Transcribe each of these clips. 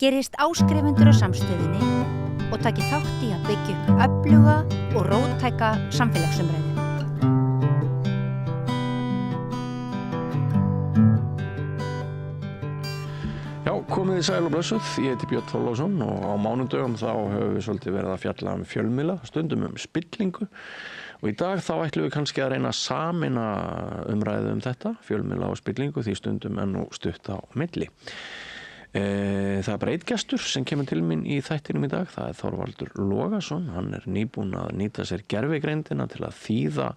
gerist áskrifendur á Samstöðinni og taki þátt í að byggja upp öfluga og róttæka samfélagsumræðu. Já, komið þið sæl og blessuð. Ég heiti Björn Þorláksson og á mánudögum þá höfum við svolítið verið að fjalla fjölmiðla, stundum spillingu. Og í dag þá ætlum við kannski að reyna að sameina umræðu þetta, fjölmiðla og spillingu, því stundum nú stutt á milli. Það bara einn gestur sem kemur til mín í þættinum í dag, það Þorvaldur Logason. Hann nýbúinn að nýta sér gervigreindina til að þýða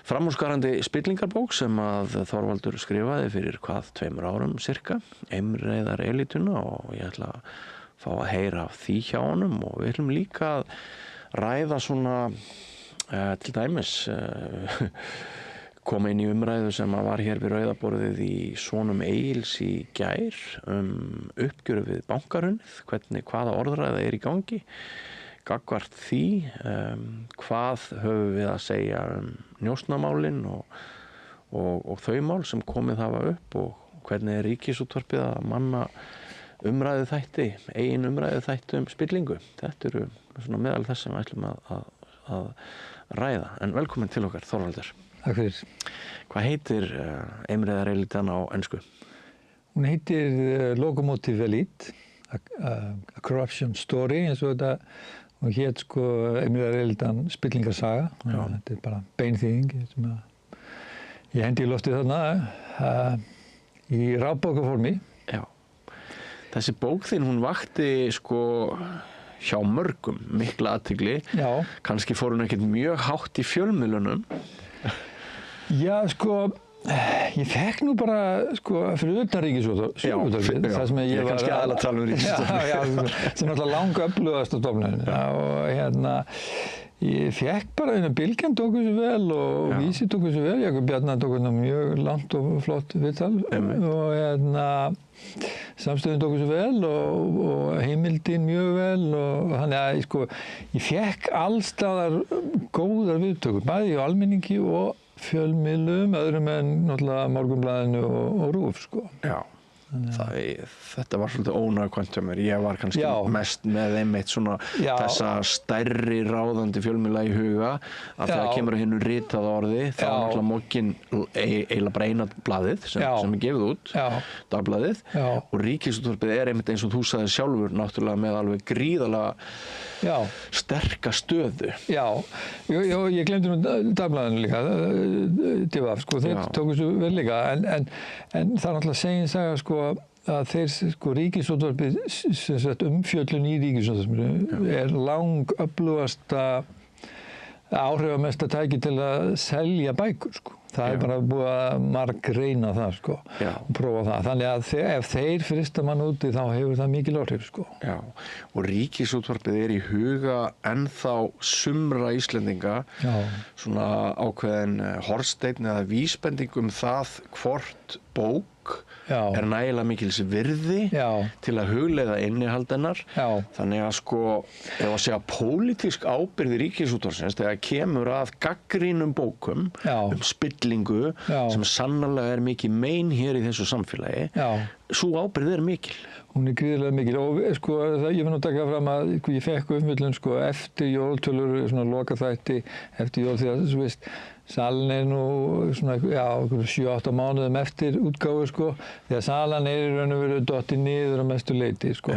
framúrskarandi spillingarbók sem að Þorvaldur skrifaði fyrir 2 árum cirka, Eimreiðar elítuna, og ég ætla að fá að heyra af því hjá honum. Og við ætlum líka að ræða svona til dæmis koma inn í umræðu sem var hér við Rauðaborðið í Sonum Egils í gær uppgjöru við bankahrunið, hvaða orðræða í gangi gagnvart því, hvað höfum við að segja njósnamálin og þau mál sem komið hafa upp, og hvernig Ríkisútvarpið að manna umræðu þætti, eigin umræðu þætti spillingu. Þetta eru svona meðal þess sem við ætlum að ræða. En velkomin til okkar, Þorvaldur. Takk fyrir. Hvað heitir Eimreiðar elítan á ensku? Hún heitir Locomotive Elite, a corruption story, eins og þetta, og hét sko Eimreiðar elitan spillingarsaga. Þetta bara beinþýðing sem ég hendi í loftið þarna í rafbókaformi. Já. Þessi bók þín, hún vakti sko hjá mörgum mikla athygli. Já. Kannski fór hún ekkert mjög hátt í fjölmiðlunum. Já, sko, ég fekk nú bara, sko, fyrir utan Ríkisútvarpið, það sem ég var kannski aðalega að tala Ríkisútvarpið. Já, sem náttúrulega langöflugasta stofnunin. Og ég fekk bara Bylgjan tók þessu vel og Vísi tók þessu vel, Jakob Bjarnar tók þessu mjög langt og flott viðtal, og Samstöðin tók þessu vel og Heimildin mjög vel, og þannig að, sko, ég fekk allstaðar góðar viðtökur, bæði í almenningi og fjölmiðlum, öðrum en náttúrulega Morgunblaðinu og RÚV, sko. Já, þetta var svolítið ónákvæmt hjá mér. Ég var kannski mest með einmitt svona þessa stærri ráðandi fjölmiðla í huga, að þegar kemur að hinnu ritaða orði, þá náttúrulega mokkinn eiginlega bara eina blaðið sem gefið út, dagblaðið, og Ríkisútvarpið einmitt eins og þú sagðir sjálfur náttúrulega með alveg gríðarlega sterka stöðu. Já, ég glemdi nú dagblaðinu líka, DVF, sko, þeir tóku þessu vel líka, en það náttúrulega segin saga, sko, að þeir, sko, Ríkisútvarpið, sem sagt umfjöllun í Ríkisútvarpinu langöflugasta áhrifamesta tæki til að selja bækur, sko. Það bara búið að margreyna það, sko, og prófa það. Þannig að ef þeir frysta mann úti, þá hefur það mikil áhrif, sko. Já, og Ríkisútvarpið í huga ennþá sumra Íslendinga, svona ákveðin hornsteinn eða vísbending það hvort bók nægilega mikils virði til að hugleiða innihald hennar. Þannig að, sko, ef að segja pólitísk ábyrgð Ríkisútvarpsins þegar kemur að gaggrínum bókum spillingu, sem sannarlega mikið mein hér í þessu samfélagi, sú ábyrgð mikil. Hún gríðarlega mikil, og sko, ég vil nú taka fram að ég fekk umfjöllun, sko, eftir jóltölur, svona lokaþætti eftir jól, því að, þú veist, salan nú svona, 7-8 mánuðum eftir útgáfu, sko, því að salan í raun og veru dottið niður á mestu leyti, sko.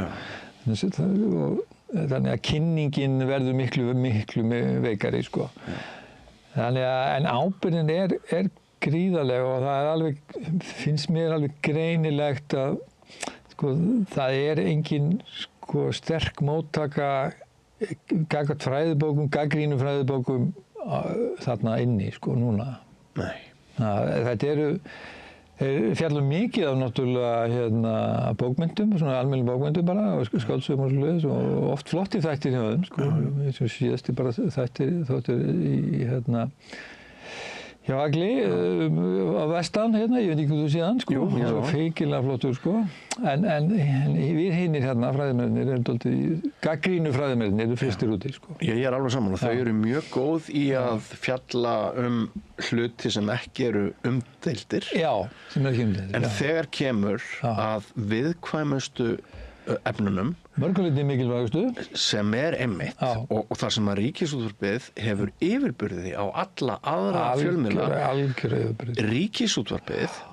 Þannig að kynningin verður miklu veikari, sko. Þannig að, en ábyrgðin er gríðarlega, og það alveg, finnst mér alveg greinilegt að, sko, það engin, sko, sterk móttaka gagnvart fræðibókum, gaggrínum fræðibókum þarna inni, sko, núna. Nei. Þetta fjallum mikið af náttúrulega bókmyndum, svona almennum bókmyndum bara, og skáldsögum og svoleiðis, og oft flottir þættir hjá þeim, sko, eins og síðasti bara þáttir í hjá Agli á vestan, ég veit ekki hvað þú séð hann, sko, svo feikilega flottur, sko, en við hinir hérna, fræðimennirnir, gaggrínu fræðimennirnir, eru fyrstir úti, sko. Ég alveg saman, og þau eru mjög góð í að fjalla hluti sem ekki eru umdeildir. Já, sem ekki umdeildir. En þegar kemur að viðkvæmustu efnunum Mörguleiti mikilvægustu. sem einmitt og þar sem að Ríkisútvarpið hefur yfirburði á alla aðra fjölmiðla. Algjör yfirburði. Ríkisútvarpið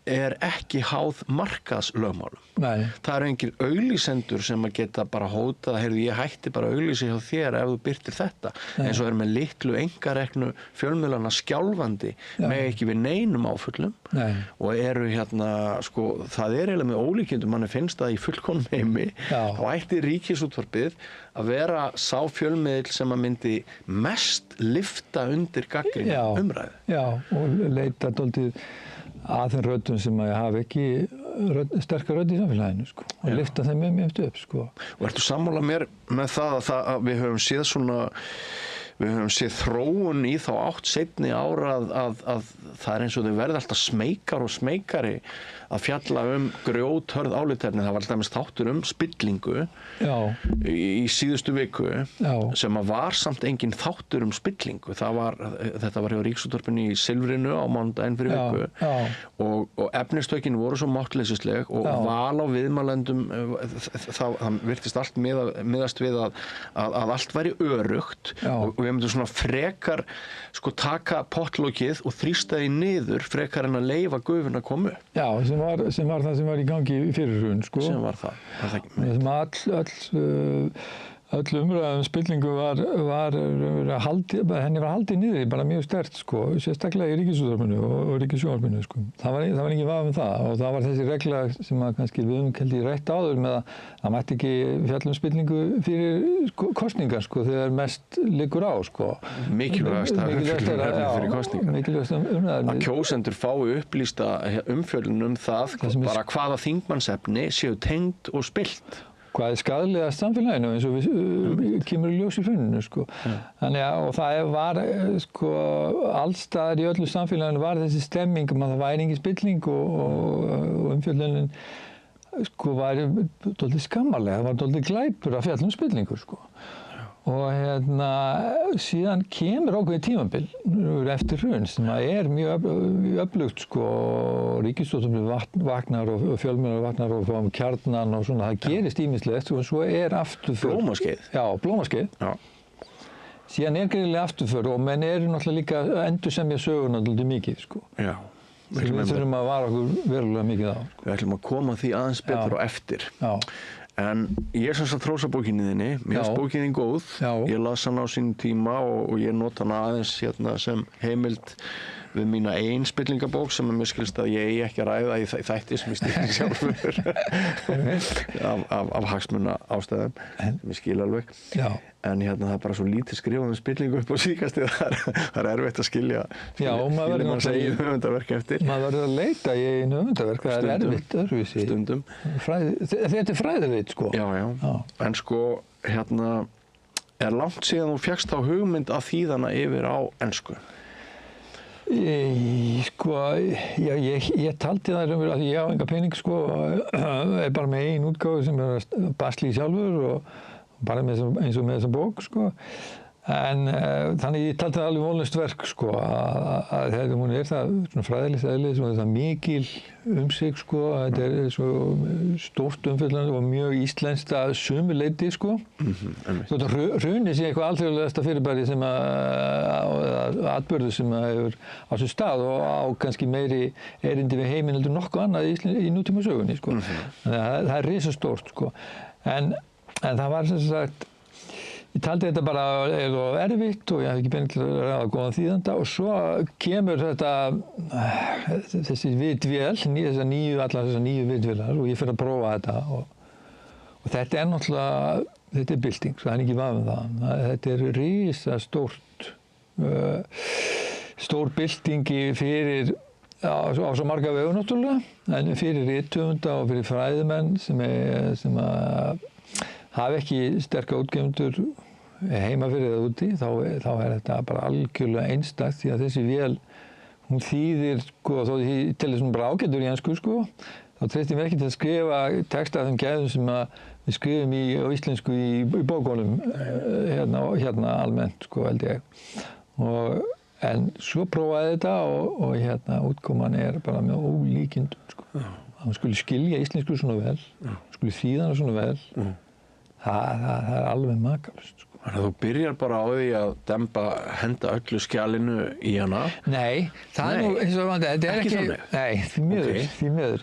ekki háð markaðslögmálum. Nei. Það eru engir auglýsendur sem að geta bara hótað, heyrðu, ég hætti bara að auglýsa hjá þér ef þú birtir þetta. Eins og með litlu einkareknu fjölmiðlana skjálfandi með ekki við neinum áfullum. Nei. Og eru sko, það eiginlega með ólíkindum, manni finnst það í fullkomnum heimi, þá ætti Ríkisútvarpið að vera sá fjölmiðl sem að myndi mest lyfta undir gagnrýni umræðu. Já, og leita dálítið að þeim röddum sem að hafa ekki sterkar rödd í samfélaginu, sko, og lyfta þeim mjög upp, sko. Og ertu sammála mér með það að við höfum séð þróun í þá átt seinni ára að það eins og þau verða alltaf smeykar og smeykari að fjalla grjóthörð álitaefni. Það var alltaf þáttur spillingu í síðustu viku sem að var samt engin þáttur spillingu. Þetta var hjá Ríkisútvarpinu í Silfrinu á mánudaginn fyrir viku og efnistökin voru svo máttleysisleg og val á viðmælendum, það virtist allt miðast við að allt væri öruggt og við myndum svona frekar sko taka pottlokið og þrýsta því niður frekar en að leyfa gufun að koma upp. Já, sem var það sem var í gangi fyrir hrun, sko. Sem var það. Öll umræðum spillingu henni var haldið niður bara mjög sterkt, sko, sérstaklega í Ríkisútvarpinu og Ríkissjónvarpinu, sko. Það var ekki vafa það og það var þessi regla sem að kannski við kannski rætt áður með að það mætti ekki fjalla spillingu fyrir kosningar, sko, þegar mest liggur á, sko. Mikilvægast fyrir kosningar. Mikilvægast umræðum. Að kjósendur fái upplýsta umfjöllun það bara hvaða þingmannsefni séu tengd og spilt. Hvað skaðlegast samfélaginu eins og við kemur í ljós í hruninu, sko. Þannig og það var sko allstaðar í öllu samfélaginu var þessi stemming að það væri engin spilling og umfjöllunin sko var dálítið skammarlega, það var dálítið glæpur að fjalla spillingu, sko. Og síðan kemur ákveðið tímabil eftir hrun sem að mjög öflugt, sko, Ríkisútvarpið vaknar og fjölmiðlar vaknar og fáum Kjarnan og svona, það gerist ýmislegt og svo afturför. Blómaskeið. Já, blómaskeið. Já. Síðan greinilega afturför og menn náttúrulega líka að endursemja söguna dálítið mikið, sko. Já. Við þurfum að vara okkur verulega mikið á. Við ætlum að koma því aðeins betur á eftir. Já. En ég sem sagt hrósa bókinni þinni, mér finnst bókinni góð, ég las hana á sínum tíma og ég nota hana aðeins sem heimild við mína eigin spillingabók sem mér skilst að ég eigi ekki að ræða í þætti sem ég styrkir sjálfur af hagsmuna ástæðum, sem ég skil alveg. En það er bara svo lítið skrifað spillingu upp á síðkastið, það er erfitt að skilja manns eigin höfundarverk eftir. Maður verður að leita í eigin höfundarverk, það er erfitt öðruvísi. Stundum. Þetta fræðilegt, sko. Já. En sko, langt síðan þú fékkst á hugmynd að þýðana yfir á ensku? Sko, ég taldi það að ég á enga pening, sko, bara með ein útgáfu sem basli sjálfur og bara eins og með þessa bók, sko. En þannig ég taldi það alveg vonlaust verk, sko, að hún það svona fræðilegt eðlis og það mikil sig, sko, þetta svo stórt umfjöllandi og mjög íslenskt að sumu leyti, sko. Þetta hruni sé eitthvað alþjóðlegasta fyrirbæri sem atburður sem hefur á sér stað og á kannski meiri erindi við heiminn heldur nokkuð annað í nútíma sögunni, sko. Þannig að það risastórt, sko. En það var sem sagt ég taldi þetta bara erfitt og ég hafði ekki pening til að ráða góðan þýðanda og svo kemur þessi vitvél, allar þessar nýju vitvélar og ég fer að prófa þetta og þetta náttúrulega, þetta bylting, það er ekki vafi það. Þetta risastórt, stór byltingi fyrir á svo marga vegu náttúrulega, en fyrir rithöfunda og fyrir fræðimenn sem að hafa ekki sterka útgefendur heima fyrir það úti, þá þetta bara algjörlega einstakt því að þessi vél, hún þýðir, sko, þó því til þessum bara ágætur í ensku, sko, þá treysti mér ekki til að skrifa texta af þeim gæðum sem að við skrifum á íslensku í bókunum hérna almennt, sko, held ég. En svo prófaði þetta og útkoman bara með ólíkindum, sko. hún skuli skilja íslensku svona vel, skuli þýða hana svona vel, það er alveg makalust, sko. Þannig að þú byrjar bara á því að henda öllu skjalinu í hana? Nei, það er nú eins og vandi, þetta er ekki þannig? Nei, því miður.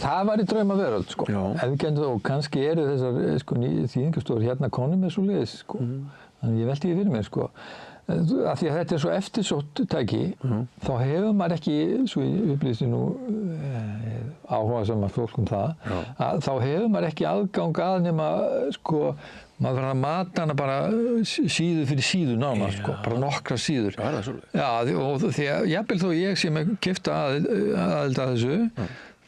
Það var í draumaveröld, sko. Ef við getum og kannski eru þessar sko, þýðingastofur hérna konum með svo leiðis, sko. Þannig ég velti því fyrir mér, sko. Af því að þetta er svo eftirsótt tæki, þá hefur maður ekki, svo ég upplýsi nú áhugasamar fólk það, að þá hefur maður ekki aðgang að nema, sko, maður verður að mata hana bara síðu fyrir síðu nánast, sko, bara nokkra síður. Já, það er svolítið. Já, og því að jafnvel þó ég sem er keypta aðild að þessu,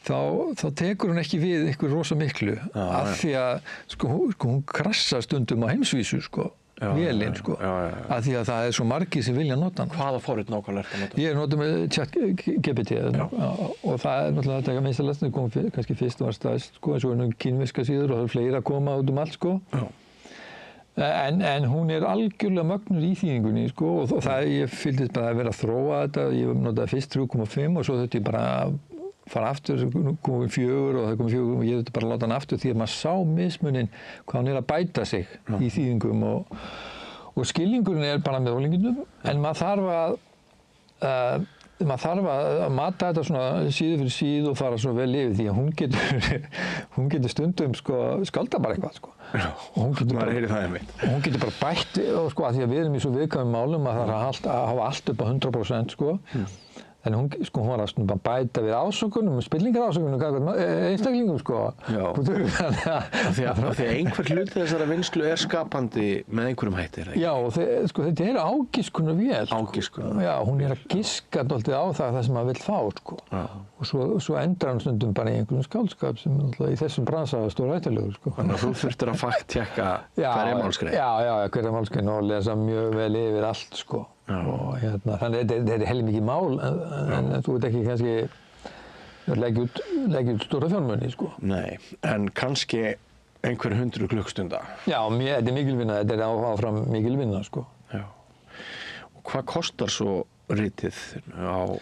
þá tekur hún ekki við ykkur rosa miklu, af því að sko, hún krassar stundum á heimsvísu, sko. Vélinn, sko, af því að það er svo margir sem vilja nota hann. Hvaða forrit nákvæmlega ertu að nota? Ég er notað með ChatGPT og það er náttúrulega þetta minnstalegast, það kom kannski fyrst var stæðst, sko, en svo er nú kínverska síður og það er fleiri að koma út allt, sko. En hún er algjörlega mögnur í þýðingunni, sko, og það ég fylgdist bara að vera að þróa þetta, ég notaði fyrst 3,5 og svo þetta ég bara fara aftur, komum 4 og það komum 4 og ég þurfti bara að láta hann aftur því að maður sá mismuninn hvað hann er að bæta sig í þýðingum og skilningurinn er bara með ólíkindum en maður þarf að mata þetta svona síðu fyrir síðu og fara svo vel yfir því að hún getur stundum sko skálda bara eitthvað sko. Og hún getur bara bætt og sko að því að við erum í svo viðkvæmum málum að það þarf að hafa allt upp á 100% sko. En hún var að bæta við ásökunum, spillingar ásökunum, einstaklingum, sko. Já, því að einhver hluti þessara vinnslu er skapandi með einhverjum hætti, er það ekki? Já, sko, þetta er ágiskunar vél. Ágiskunar. Já, hún er að giska dálítið á það sem maður vill fá, sko. Já. Og svo endar hann stundum bara í einhverjum skáldskap sem í þessum bransa er stórhættulegur, sko. Þannig að þú þurftir að fact-checka hverja málsgrein. Já, hverja málsgrein og lesa mjög vel yfir allt, sko. Og þannig þetta er heilmikið mál en þú veit ekki kannski leggja út stóra fjármuni, sko. Nei, en kannski einhver 100 klukkstunda. Já, þetta er mikil vinna, þetta er áfram mikil vinna, sko. Já. Og hvað kostar svo ritið á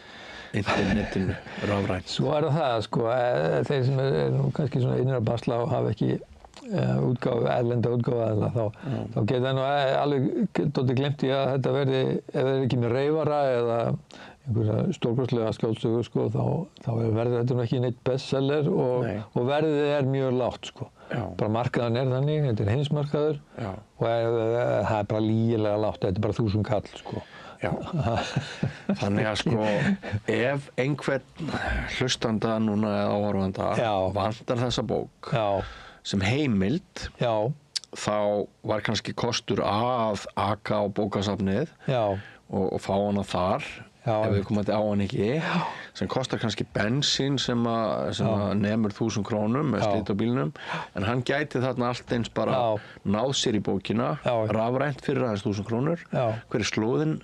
internetinu rafrænt? Svo er það, sko, þeir sem er nú kannski svona innra basla og hafa ekki erlenda útgáfa þá geta það nú alveg dálítið glemt í að þetta verði, ef það er ekki með reyfara eða einhverja stórkostlega skáldsögur, sko, þá verður þetta nú ekki neitt bestseller og verðið er mjög lágt, sko. Bara markaðan er þannig, þetta er heimsmarkaður og það er bara lygilega lágt, þetta er bara 1000 kall, sko. Já, þannig að sko ef einhvern hlustanda núna eða áhorfanda vantar þessa bók sem heimild, þá var kannski kostur að aka á bókasafnið og fá hana þar, ef við komum á hann ekki, sem kostar kannski bensín sem að nemur 1000 krónum með slit á bílnum, en hann gæti þarna allt eins bara náð sér í bókina, rafrænt fyrir aðeins 1000 krónur. Hver er slóðin?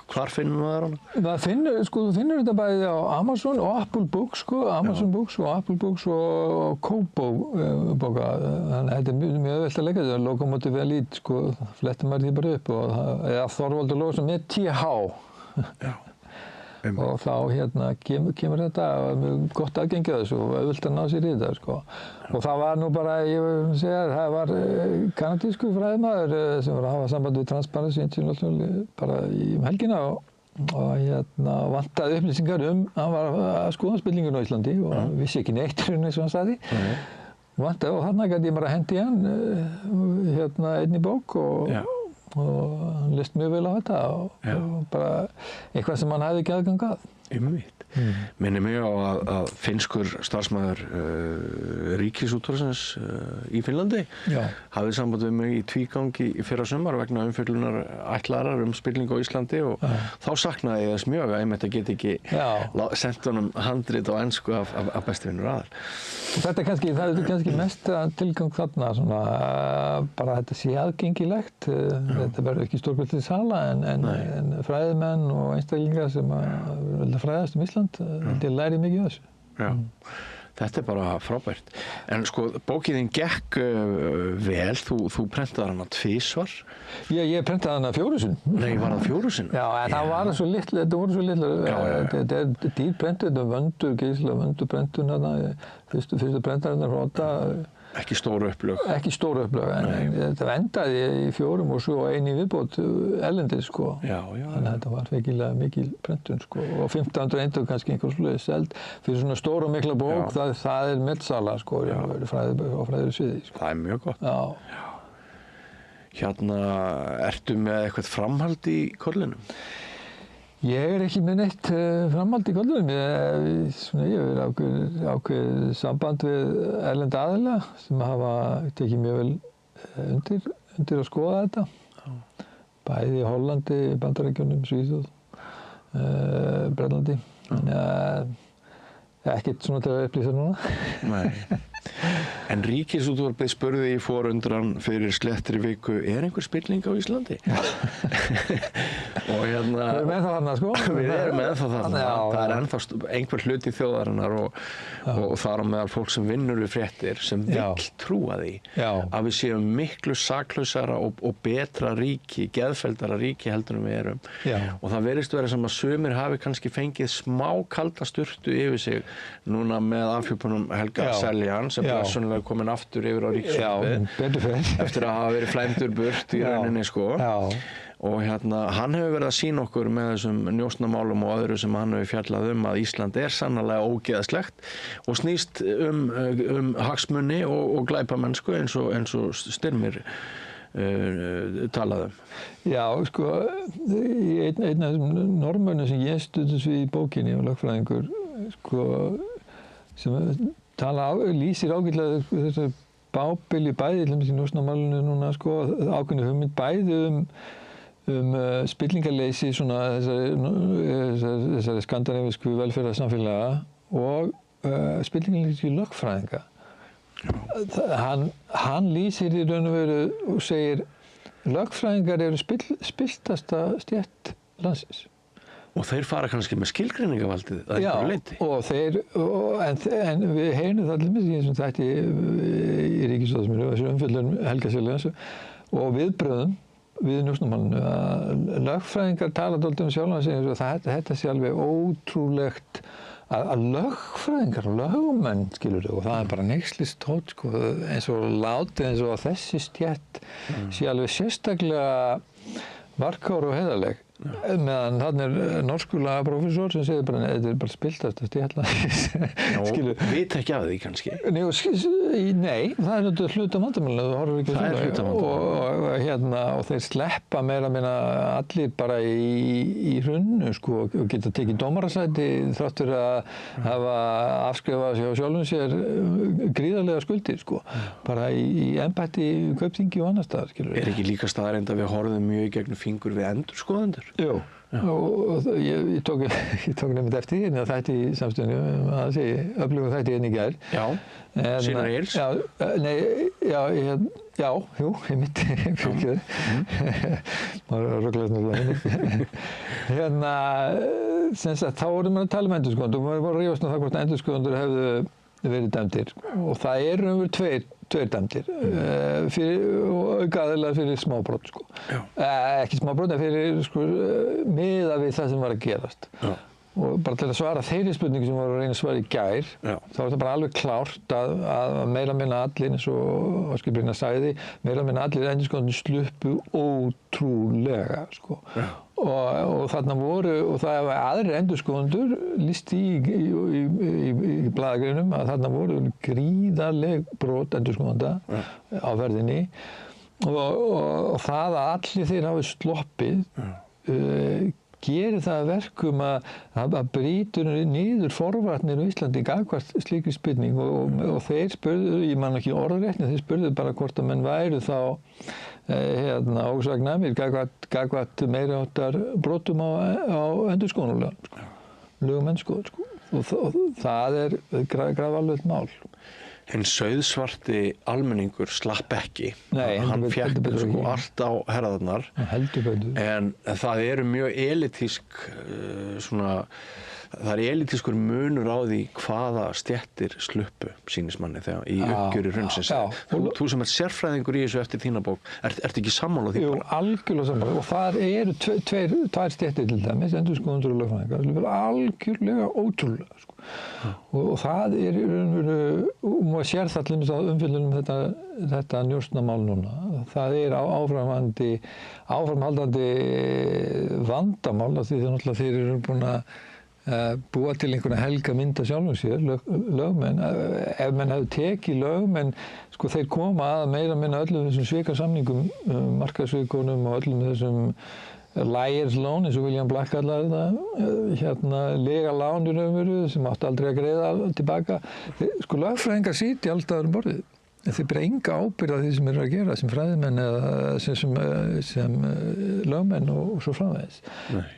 Hvar finnum við hana? Þú finnur þetta bæði á Amazon og Apple Books, sko, Amazon Books og Apple Books og Kobo bóka, þannig að þetta er mjög auðvelt að leggja þetta, Lokomotiv Elite, sko, flettir maður því bara upp eða Þorvaldur Lóðsson með TH. Og þá kemur þetta mjög gott aðgengi að þessu og auðvelt að ná sér í þetta, sko. Og það var nú bara, ég vil segja, það var kanadískur fræðimaður sem var að hafa samband við Transparency International bara helgina og vantaði upplýsingar hann var að skoða spillingun á Íslandi og vissi ekki neitt eins og hann sagði. Vantaði og þarna gæti ég bara hendi hann einn í bók og hann list mjög vel á þetta og bara eitthvað sem hann hefði ekki aðgang að. Einmitt. Minnir mig á að finnskur starfsmaður Ríkisútvarpsins í Finnlandi hafði samband við mig í tvígang í fyrra sumar vegna umfjöllunar ætlarar spillingu á Íslandi og þá saknaði ég þess mjög að einmitt að geta ekki sent honum handrit á ensku af bestu vinnur aðal. Það er kannski mesta tilgang þarna, svona, bara þetta sé aðgengilegt. Þetta verður ekki stórkvöldið sala en fræðimenn og einstaklingar sem að fræðast Ísland, þetta læri mikið af þessu. Þetta bara frábært. En sko, bókin þín gekk vel, þú prentaði hana 2 svar. Ég prentaði hana 4 sinnum. Nei, var það 4 sinnum? Já, en það var svo litlu, þetta voru svo litlu. Þetta dýrprentur, þetta vöndur, gísla vöndur prentun hana, fyrstu prentarinn frá Ekki stóru upplög. Ekki stóru upplög, en þetta endaði í 4 og svo einu viðbót erlendis, sko. Já. Þannig að þetta var feikilega mikil prentun, sko. Og 1500 eintök kannski einhvers svoleiðis seld. Fyrir svona stóra og mikla bók, það meðsala, sko, á fræðir sviði, sko. Það mjög gott. Já. Hérna, ertu með eitthvað framhald í kollinum? Ég ekki með neitt framhald í kollunum. Ég hef ákveðið samband við erlenda aðila sem hafa tekið mjög vel undir að skoða þetta. Bæði í Hollandi, Bandaríkjunum, Svíþjóð, Bretlandi. Þannig að ekkert svona til að upplýsa núna. Nei. En Ríkisútvarpið spurði í forundran fyrir slettri viku, einhver spilling á Íslandi? Og hérna... Við erum ennþá þarna, sko. Við erum ennþá þarna. Það ennþá einhver hluti þjóðarinnar og þar á meðal fólk sem vinnur við fréttir sem vill trúa því að við séum miklu saklausara og betra ríki, geðfelldara ríki heldur en við erum. Og það virðist vera sem að sumir hafi kannski fengið smá kalda sturtu yfir sig núna með afhjúpunum Helga Seljan sem blessunlega komin aftur yfir á Ríkisútvarpið eftir að hafa verið flæmdur burt í rauninni, sko. Og hérna, hann hefur verið að sýna okkur með þessum njósnamálum og öðru sem hann hefur fjallað að Ísland sannarlega ógeðslegt og snýst hagsmuni og glæpamennsku eins og Styrmir talaði Já, sko, einn af þessum normönnum sem ég studdist við í bókinni og lögfræðingur, sko, sem lýsir ágætlega þessu bábilju bæði til þess að njósnamálinu núna, sko, ákveðnu hugmynd bæði spillingarleysi svona þessari skandinavísku velferðarsamfélaga og spillingarleysi lögfræðinga. Hann lýsir í raun og veru og segir lögfræðingar eru spilltasta stétt landsins. Og þeir fara kannski með skilgreiningavaldið að einhverju leyti. En við heyrum það allir með því þetta í Ríkisútvarpinu, þessu umfjöllun Helga Seljans og viðbröðum við njósnamálinu að lögfræðingar tala dálítið sjálfan sig og þetta sé alveg ótrúlegt að lögfræðingar, lögmenn, skilurðu, og það bara neyslist-tótt, sko, eins og látið eins og að þessi stétt sé alveg sérstaklega varkár og heiðarleg. Meðan þarna norskur lagaprófessor sem segir bara, þetta bara spiltast að stjætla. Veit ekki af því kannski? Nei, það náttúrulega hluta vandamálinu, þú horfir ekki að svona. Og þeir sleppa meira minna allir bara í hrunnu, sko, og geta tekið dómarasæti þrátt fyrir að hafa afskrifað sér á sjálfum sér gríðarlega skuldir, sko. Bara í embætti, Kaupþingi og annars staðar, skilur við. Ekki líka staðreynd að við horfum mjög í gegnum fingur við endurskoðendur? Jú, og ég tók nefnt eftir því að þætti í samstöðinu, að segja, öflugum þætti hérna í gær. Já, Sína Eils? Jú, ég mitt, fyrir maður er rögglega náttúrulega hérna, sem sagt, þá vorum við að tala endurskoðendur, og við vorum að rífast það hvort endurskoðendur hefðu verið dæmdir, og það eru tveir dæmdir, og aukaaðilar fyrir smábrot, sko. Ekki smábrot, en fyrir, sko, miðað við það sem var að gerast. Og bara til að svara þeirri spurningu sem var að reyna að svara í gær, þá er það bara alveg klárt að meira minna allir, eins og Ásgeir Brynjar sagði, meira minna allir endurskoðendur sluppu ótrúlega, sko. Og þarna voru, og það var aðrir endurskoðendur lýst í blaðagreinum að þarna voru gríðarleg brot endurskoðenda á ferðinni og það að allir þeir hafi sloppið gerir það að verkum að brýtur niður forvarnir á Íslandi gagnvart slíkri spurning og þeir spurðu, ég man ekki orðrétt, þeir spurðu bara hvort að menn væru þá ósagnæmir gagnvart meiri háttar brotum á endurskoðunarlögum, lögum endurskoðun, sko. Og það er grafalvarlegt mál. En sauðsvarti almenningur slapp ekki. Nei, hann fékk sko allt á herðarnar. Heldur betur. En það eru mjög elitísk svona það elítiskur munur á því hvaða stéttir sluppu sýnist manni þegar í uppgjöri hrunsins. Þú sem sérfræðingur í þessu eftir þína bók, ert ekki sammála því? Jú, algjörlega sammála og þar eru tvær stéttir til dæmis, endurskoðendur og lögfræðingar, sem eru algjörlega ótrúlega, sko. Og það og maður sér það til dæmis á umfjöllunum þetta njósnamál núna. Það áframhaldandi vandamál af því þeir eru búin að búa til einhverja helga mynd af sjálfum sér, lögmenn. Ef menn hefðu tekið lögmenn, sko þeir koma að meira minna öllum þessum svikasamningum, markaðssvikunum og öllum þessum liar's loan, eins og William Black kallar þetta, lega lán í raunveru sem átti aldrei að greiða tilbaka. Sko lögfræðingar sitja alls staðar um borðið. En þeir bera enga ábyrgð á því sem eru að gera sem fræðimenn eða sem lögmenn og svo framvegis.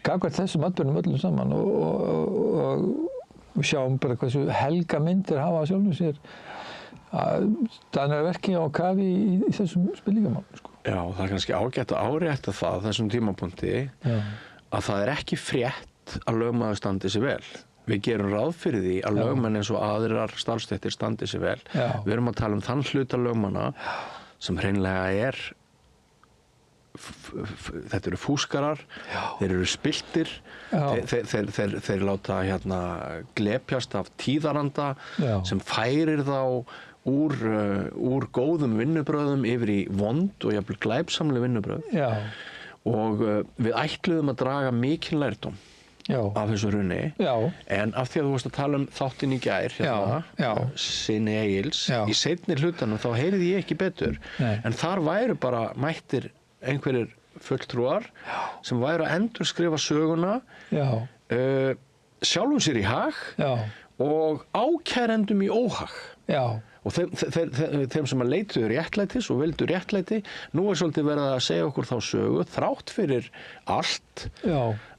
Gagnvart þessum atburðum öllum saman og sjáum bara hversu helga myndir hafa á sjálfum sér. Það er verki á kafi í þessum spillingamálum, sko. Já, það er kannski ágætt að árétta það þessum tímapunkti að það er ekki frétt að lögmaður standi sig vel. Við gerum ráð fyrir því að lögmenn eins og aðrar starfsstéttir standi sig vel. Við erum að tala um þann hluta lögmanna sem hreinlega þetta eru fúskarar, þeir eru spilltir, þeir láta glepjast af tíðaranda sem færir þá úr góðum vinnubrögðum yfir í vond og jafnvel glæpsamleg vinnubrögð. Og við ætluðum að draga mikinn lærdóm af þessu hruni, en af því að þú varst að tala um þáttinn í gær, Syni Egils, í seinni hlutanum þá heyrði ég ekki betur, en þar væru bara mættir einhverjir fulltrúar sem væru að endurskrifa söguna, sjálfum sér í hag og ákærendum í óhag. Og þeim sem að leituðu réttlætis og vildu réttlæti, nú svolítið verið að segja okkur þá sögu, þrátt fyrir allt,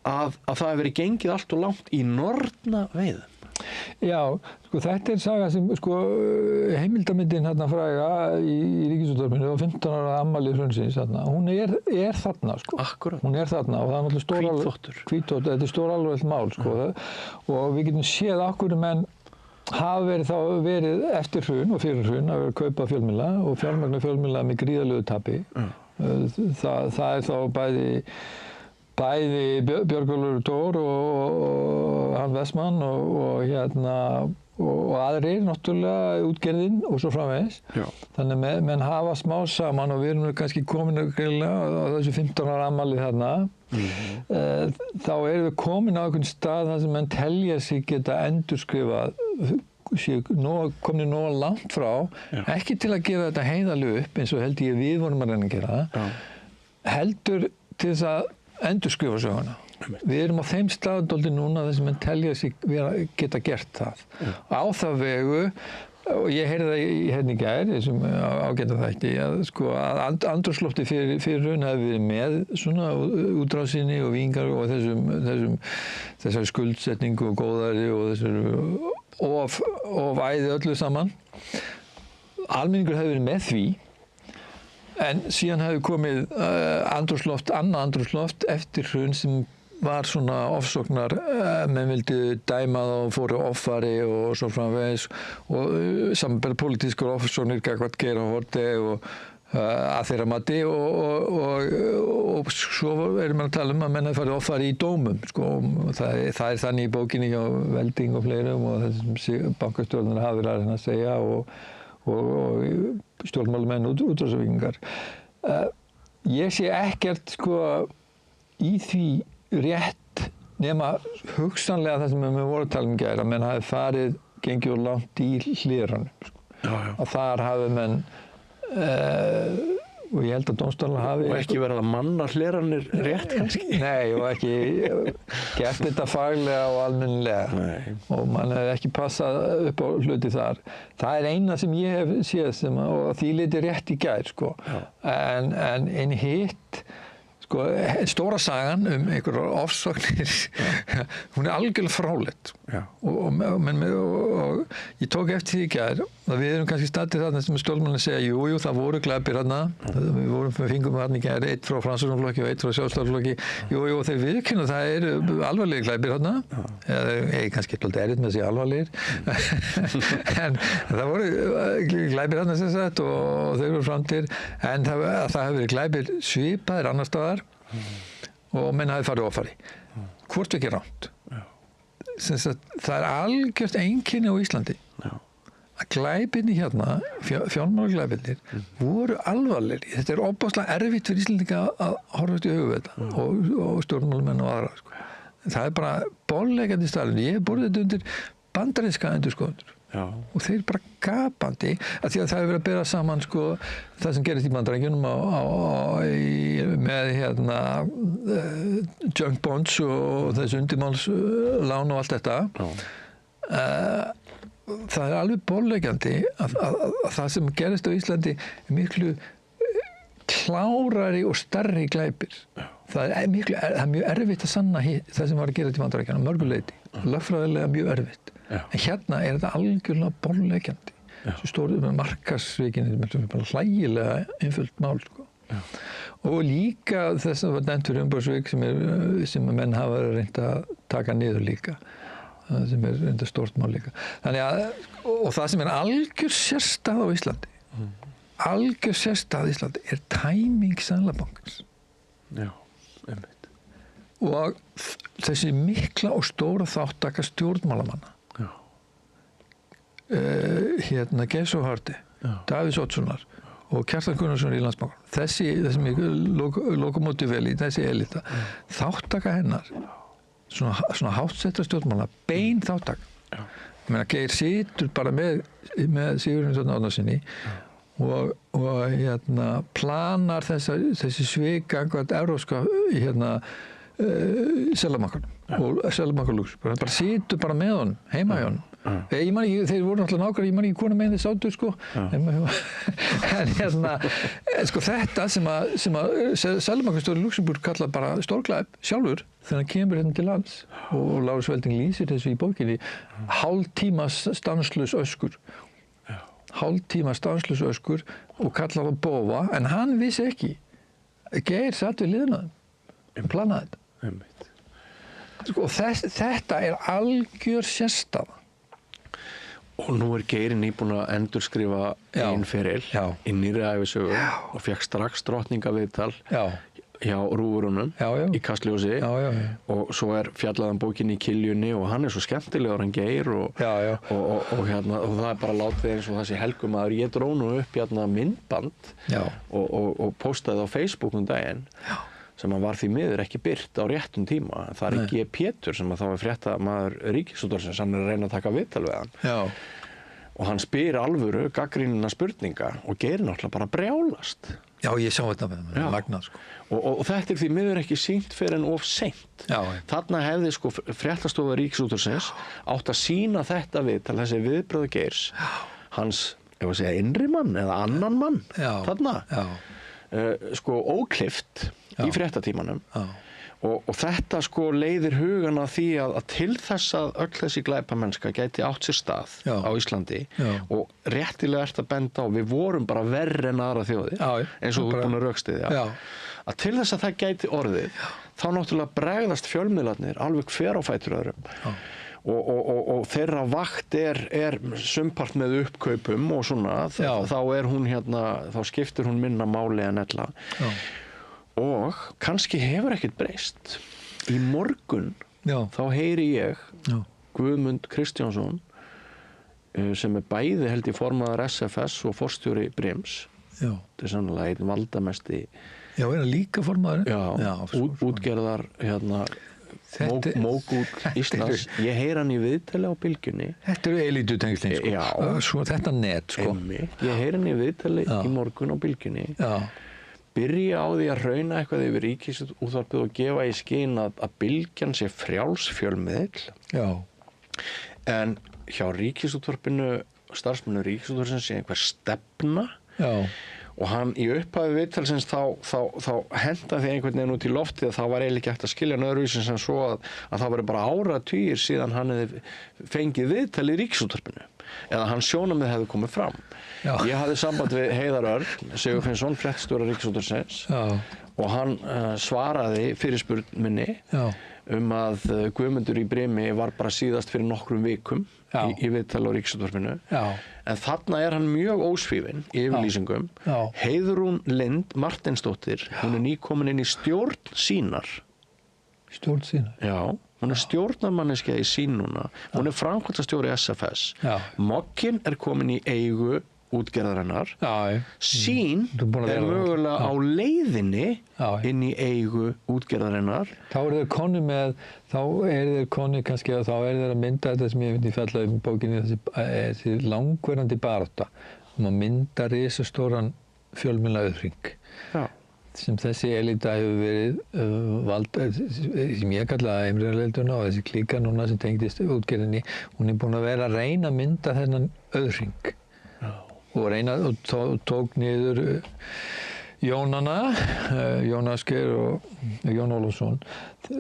að það hefur verið gengið allt og langt í norna veiðum. Já, sko þetta saga sem, sko, heimildamyndin fræga í Ríkisútvarpinu á 15 ára afmæli hrunsins, hún þarna, sko. Akkúrat. Hún þarna og það náttúrulega hvítþvottur, þetta stóralvarlegt mál, sko, og við getum séð af hverju menn hafa verið eftir hrun og fyrir hrun að vera að kaupa fjölmiðla og fjármagna fjölmiðla með gríðarlegu tapi. Það þá bæði Björgólfur Thor og Hans Westman og aðrir náttúrulega útgerðin og svo framvegis. Þannig að menn hafa smá saman og við erum kannski komin á þessu 15 ára afmæli þarna. Þá erum við komin á einhvern stað þar sem menn telja sig geta endurskrifað, komnir nóg langt frá, ekki til að gera þetta heiðarlega upp eins og held ég við vorum að reyna að gera það, heldur til þess að endurskrifa söguna. Við erum á þeim staðdóldi núna þar sem menn telja sig geta gert það. Á það vegu, og ég heyrði það í gær, þessum ágæta þætti, að andrúmsloftið fyrir hrun hafi verið með svona útrásinni og víkingar og þessari skuldsetningu og góðæri og þessari ofæði öllu saman. Almenningur hefði verið með því, en síðan hefði komið annað andrúmsloft eftir hrun sem var svona ofsóknar, menn vildi dæma það og fóru offari og svo framvegis og samanber pólitískar ofsóknir gagnvart Geir H. Haarde og að þeirra mati og svo erum við að tala um að menn hafi farið offari í dómum, sko. Það þannig í bókinni hjá Velding og fleirum og þessum bankastjórnir hafi verið að reyna að segja og stjórnmálamenn og útrásarvíkingar. Ég sé ekkert, sko, í því rétt nema hugsanlega það sem við vorum að tala um gær, að menn hafi gengið og langt í hliðranum, sko. Og þar hafi menn og ég held að dómstólar hafi og ekki verið að manna hliðranir rétt kannski. Nei, og ekki gert þetta faglega og almennilega. Og mann hefði ekki passað upp á hluti þar. Það eina sem ég hef séð og því liti rétt í gær, sko. En hitt, sko, stóra sagan einhverjar ofsóknir, hún algjörlega fráleit. Og ég tók eftir því í gær Við erum kannski stattir þarna sem stjórnmálin segja, jú, það voru glæpir þarna, við fengum þarna í gær, einn frá Framsóknarflokki og einn frá Sjálfstæðisflokki, jú, þeir viðurkenna það eru alvarlegir glæpir þarna, eða kannski eitthvað erfitt með að segja alvarlegir, en það voru glæpir þarna sem sagt og þeir voru framtir, en það hefur verið glæpir svipaðir annar staðar og menn hafi farið offari. Hvort ekki rangt. Það er algjört einkenni á Íslandi. Að glæpirnir hérna, fjármálaglæpirnir, voru alvarlegir. Þetta er ofboðslega erfitt fyrir Íslendinga að horfast í augu við þetta og stjórnmálamenn og aðra. Sko. Það er bara bolleikandi staðurinn. Ég hef borðið þetta undir bandaríska endurskoðendur og þeir bara gapandi að því að það hefur verið að bera saman sko, það sem gerist í Bandaríkjunum með hérna, junk bonds og þessi undirmálslán og allt þetta. Það er alveg bolleikandi að það sem gerist á Íslandi er miklu klárari og stærri glæpir. Það er mjög erfitt að sanna það sem var að gera til Bandaríkjunum, mörguleiti. Lögfræðilega mjög erfitt. En hérna er þetta algjörlega bolleikandi. Svo stóru með markaðsvikinni, bara hlægilega einföld mál. Sko. Og líka þess að var nefnt fyrir umboðsvik sem menn hafa reynt að taka niður líka. Sem er reynda stórt mál líka. Þannig að, og það sem er algjör sérstæð á Íslandi, algjör sérstæð á Íslandi er tæming Seðlabankans. Já, einmitt. Og þessi mikla og stóra þáttaka stjórnmálamanna. Geirs og Haarde, Davíðs Oddssonar og Kjartan Gunnarsson í Landsbankanum. Þessi lokomotífeli, þessi elita, þáttaka hennar, svona hátsettra stjórnmála, bein þáttaka. Ég meina, Geir situr bara með Sigurðin Árnasyni og planar þessi svik gagnvart evrópska Seðlabankanum og Seðlabankalúks. Bara situr bara með honum, heima hjá honum. Ég man ekki, þeir voru náttúrulega nákvæmlega, ég man ekki hvona meginn þeir sátu, sko. En sko þetta sem að Seðlabankastjóri Luxemburg kallar bara stórglæp sjálfur þegar hann kemur hérna til lands og Lárus Velding lýsir þessu í bókinni, hálftíma stanslaus öskur. Hálftíma stanslaus öskur og kallar það bófa, en hann vissi ekki. Geir satt við hliðina á þeim, planaði þetta. Sko, þetta er algjör sérstaða. Og nú er Geir nýbúinn að endurskrifa einn feril í nýrri ævisögu og fékk strax drottningaviðtal hjá Rúvurunum í Kastljósi og svo er fjallaðan bókin í Kiljunni og hann er svo skemmtilegur hann Geir og það er bara látið eins og þessi helgumaður. Ég dró nú upp myndband og postaði á Facebook daginn sem hann var því miður ekki birt á réttum tíma. Það er ekki Pétur sem þá er fréttamaður Ríkisútvarpsins, hann er að reyna að taka viðtal við hann. Og hann spyr alvöru gagnrýninna spurninga og Geir náttúrulega bara brjálast. Já, ég sá þetta með það, magnað sko. Og þetta er því miður ekki sýnt fyrir en of seint. Þarna hefði sko fréttastofa Ríkisútvarpsins átt að sýna þetta viðtal, þessi viðbrögðu Geirs, hans, ef að segja, innri mann eða annan mann, þarna, sko óklift í fréttatímanum og þetta sko leiðir hugan að því að til þess að öll þessi glæpamennska gæti átt sér stað á Íslandi og réttilega ert að benda á, við vorum bara verri en aðra þjóðir eins og þú er búin að rökstyðja að til þess að það gæti orðið þá náttúrulega bregðast fjölmiðlarnir alveg hver á fætur öðrum og þeirra vakt er sumpart með uppkaupum og svona þá er hún þá skiptir hún minna máli en ella og kannski hefur ekkert breyst. Í morgun þá heyri ég Guðmund Kristjánsson sem er bæði held í formaður SFS og forstjóri Brims. Þetta er sannlega einn valdamesti. Já, er það líka formaður? Útgerðar mógúll Íslands. Ég heyri hann í viðtali á Bylgjunni. Þetta eru elítutengslin, sko. Svo þetta net, sko. Ég heyri hann í viðtali í morgun á Bylgjunni. Byrja á því að hrauna eitthvað yfir Ríkisútvarpið og gefa í skyn að Bylgjan sé frjáls fjölmiðill. En hjá Ríkisútvarpinu, starfsmönnum Ríkisútvarpsins sé einhver stefna og hann í upphafi viðtalsins þá hendaði því einhvern veginn út í loftið að það var eiginlega ekki hægt að skilja öðruvísi sem svo að það var bara áratugir síðan hann hefði fengið viðtal í Ríkisútvarpinu eða hans sjónarmið hefði komið fram. Já. Ég hafði samband við Heiðar Örn, Sigurfinnsson, fréttastjóra Ríkisútvarpsins og hann svaraði fyrirspurn minni að Guðmundur í Brimi var bara síðast fyrir nokkrum vikum í viðtal á Ríkisútvarpinu. En þarna hann mjög ósvífinn í yfirlýsingum. Heiðrún Lind Marteinsdóttir, hún nýkomin inn í stjórn Sýnar. Stjórn Sýnar? Já. Hún stjórnarmanneskja í Sýn núna. Hún framkvæmdastjóri SFS. Mogginn komin í eigu útgerðarinnar. Sýn mögulega á leiðinni inn í eigu útgerðarinnar. Þá þeir koni kannski að þá þeir að mynda þetta sem ég myndi fjalla bókinni, þessi langverandi barátta að mynda risastóran fjölmiðlaauðhring. Sem þessi elita hefur verið sem ég kallaði Eimreiðarleilduna og þessi klíka núna sem tengdist útgerðinni, hún búin að vera að reyna að mynda þennan auðhring og tók niður Jónana, Jón Ásgeir og Jón Ólafsson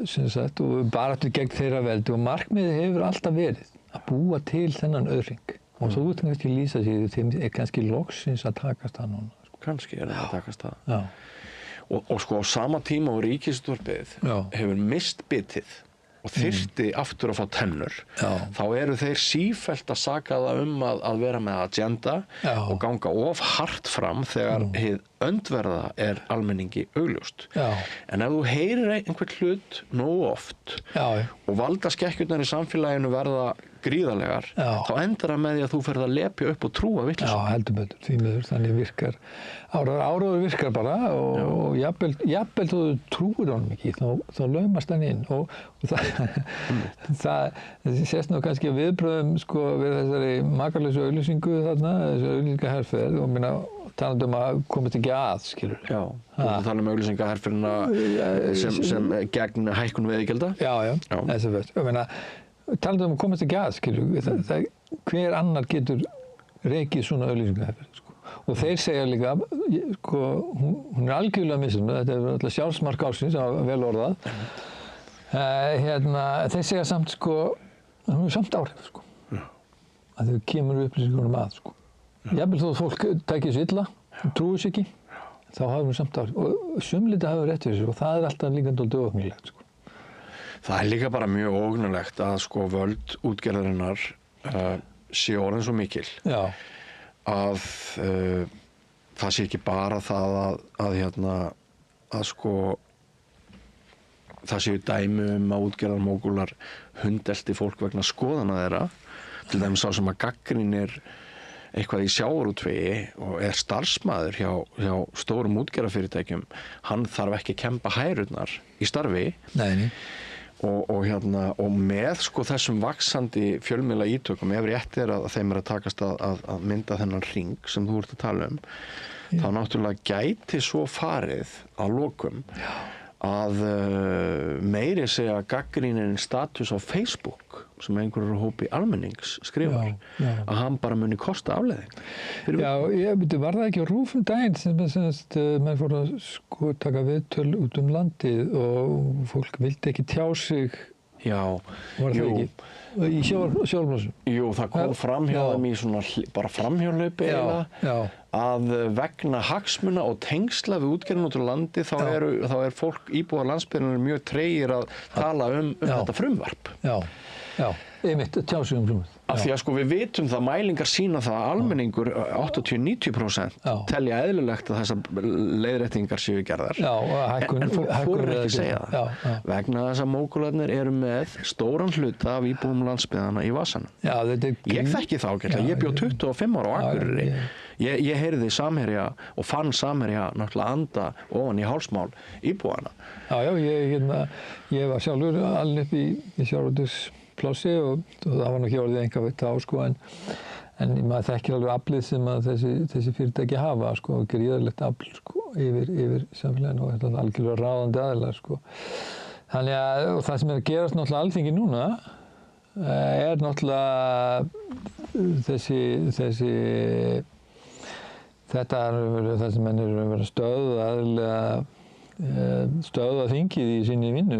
sem sagt, og baráttu gegn þeirra veldi og markmiðið hefur alltaf verið að búa til þennan auðhring og svo út kannski lýsa sig þeim kannski loksins að takast það núna. Kannski það að takast það. Og sko á sama tíma og Ríkisútvarpið hefur mist bitið og þyrfti aftur að fá tennur, þá eru þeir sífellt að saka það að vera með agenda og ganga of hart fram þegar hið öndverða almenningi augljóst. En ef þú heyrir einhvern hlut nógu oft og valdaskekkjurnar í samfélaginu verða gríðarlegar, þá endar það með því að þú ferð að lepja upp og trúa vitleysu. Já, heldur betur, því miður, þannig virkar áróður virkar bara og jafnvel þú trúir honum ekki, þá laumast hann inn og það sést nú kannski að viðbröðum sko við þessari makalausu auglýsingu þarna, þessu auglýsingaherferð og minna talandi að komast ekki að, skilur. Já, þú tala auglýsingaherferðina sem gegn hækkun veiðigjalda. Já, þess að veist, ég meina talandi að komast ekki að, skilur, hver annar getur rekið svona auglýsingaherferð, sko. Og þeir segja líka, sko, hún algjörlega missum, þetta alltaf sjálfsmark ársins, vel orðað. Þeir segja samt, sko, hún samt áhrif, sko. Að þau kemur upplýsingunum að, sko. Jafnvel þó að fólk tækir sér illa, trúir sér ekki, þá hafa hún samt áhrif. Og sumlítið hafa rétt fyrir sér og það alltaf líka dálítið óhugnilegt, sko. Það líka bara mjög óhugnilegt að sko völd útgerðarinnar sé orðin svo mikil að það sé ekki bara það að sko það séu dæmi að útgerðarmógular hundelti fólk vegna skoðana þeirra, til dæmis sá sem að gagnrýnir eitthvað í sjávarútvegi og starfsmaður hjá stórum útgerðarfyrirtækjum, hann þarf ekki að kemba hærurnar í starfi. Nei. Og með sko þessum vaxandi fjölmiðla ítökum, ef rétt að þeim að takast að mynda þennan hring sem þú ert að tala þá náttúrulega gæti svo farið að lokum að meiri segja gagnrýninn status á Facebook sem einhverjur hópi almennings skrifar, að hann bara muni kosta afleiðing. Var það ekki á RÚV daginn sem menn fór að sko taka viðtöl út landið og fólk vildi ekki tjá sig. Var það ekki? Í sjálfblásum? Jú, það kom framhjá þeim í svona bara framhjálaupi að vegna hagsmuna og tengsla við útgerðin út á landi þá er fólk íbúar landsbyggðarinnar mjög tregir að tala um þetta frumvarp. Já, einmitt, tjá sig frumvarp. Af því að sko við vitum það, mælingar sýna það að almenningur 80-90% telja eðlilegt að þessar leiðréttingar séu gerðar. En fólk þorir ekki að segja það. Vegna þess að mógularnir eru með stóran hluta af íbúum landsbyggðanna í vasanum. Ég þekki það ágætlega. Ég bjó 25 ára á Akureyri. Ég heyrði Samherja og fann Samherja náttúrulega anda ofan í hálsmál íbúana. Ég var sjálfur alinn upp í sjávarútvegsplássi og það var nú ekki orðið einhverjum þá, sko, en maður þekkir alveg aflið sem að þessi fyrirtæki hafa, sko, gríðarlegt afl, sko, yfir samfélaginu og þetta er algjörlega ráðandi aðilar, sko. Þannig að, og það sem er að gerast náttúrulega Alþingi núna, náttúrulega þetta er það sem menn eru að vera stöðva þingið í sinni vinnu.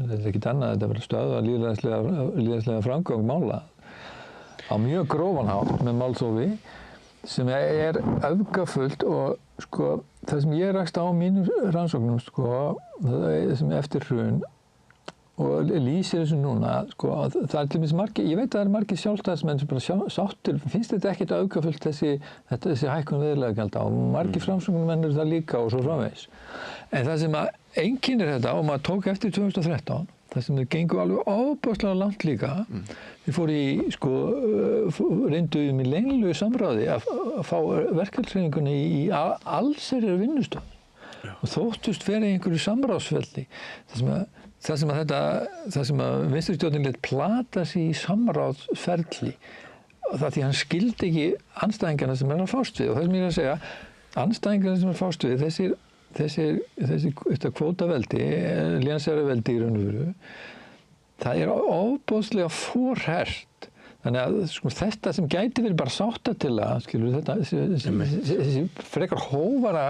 Þetta er ekkert annað, þetta er bara stöðva lýðræðislega framgang mála á mjög grófan hátt með málþófi sem er öfgafullt og sko, það sem ég rakst á mínum rannsóknum sko, sem eftir hrun og lýsir þessu núna, sko, það er til dæmis margir, ég veit að það eru margir sjálfstæðismenn sem bara sáttir, finnst þetta ekkert auðgafullt þessi hækkun veiðilagjalda og margir framsóknarmenn eru það líka og svo framvegis. En það sem að einkennir þetta og maður tók eftir 2013, það sem þeir gengu alveg ofboðslega langt líka, við fórum í, sko, reynduðum í leynilega samráði að fá verkfallshreyfinguna í allsherjar vinnustöð og þóttust vera í einhverju samráðsveldi, það sem að vinstristjórnin lét plata sig í samráðsferli það því hann skildi ekki andstæðingarna sem er að fást við og það sem ég er að segja, andstæðingarna sem er að fást við, þetta kvótaveldi, lénsjaraveldi í raun og veru, það er ofboðslega forhert. Þannig að sko, þetta sem gæti verið bara sáttatillaga, skilur, þessi frekar hófara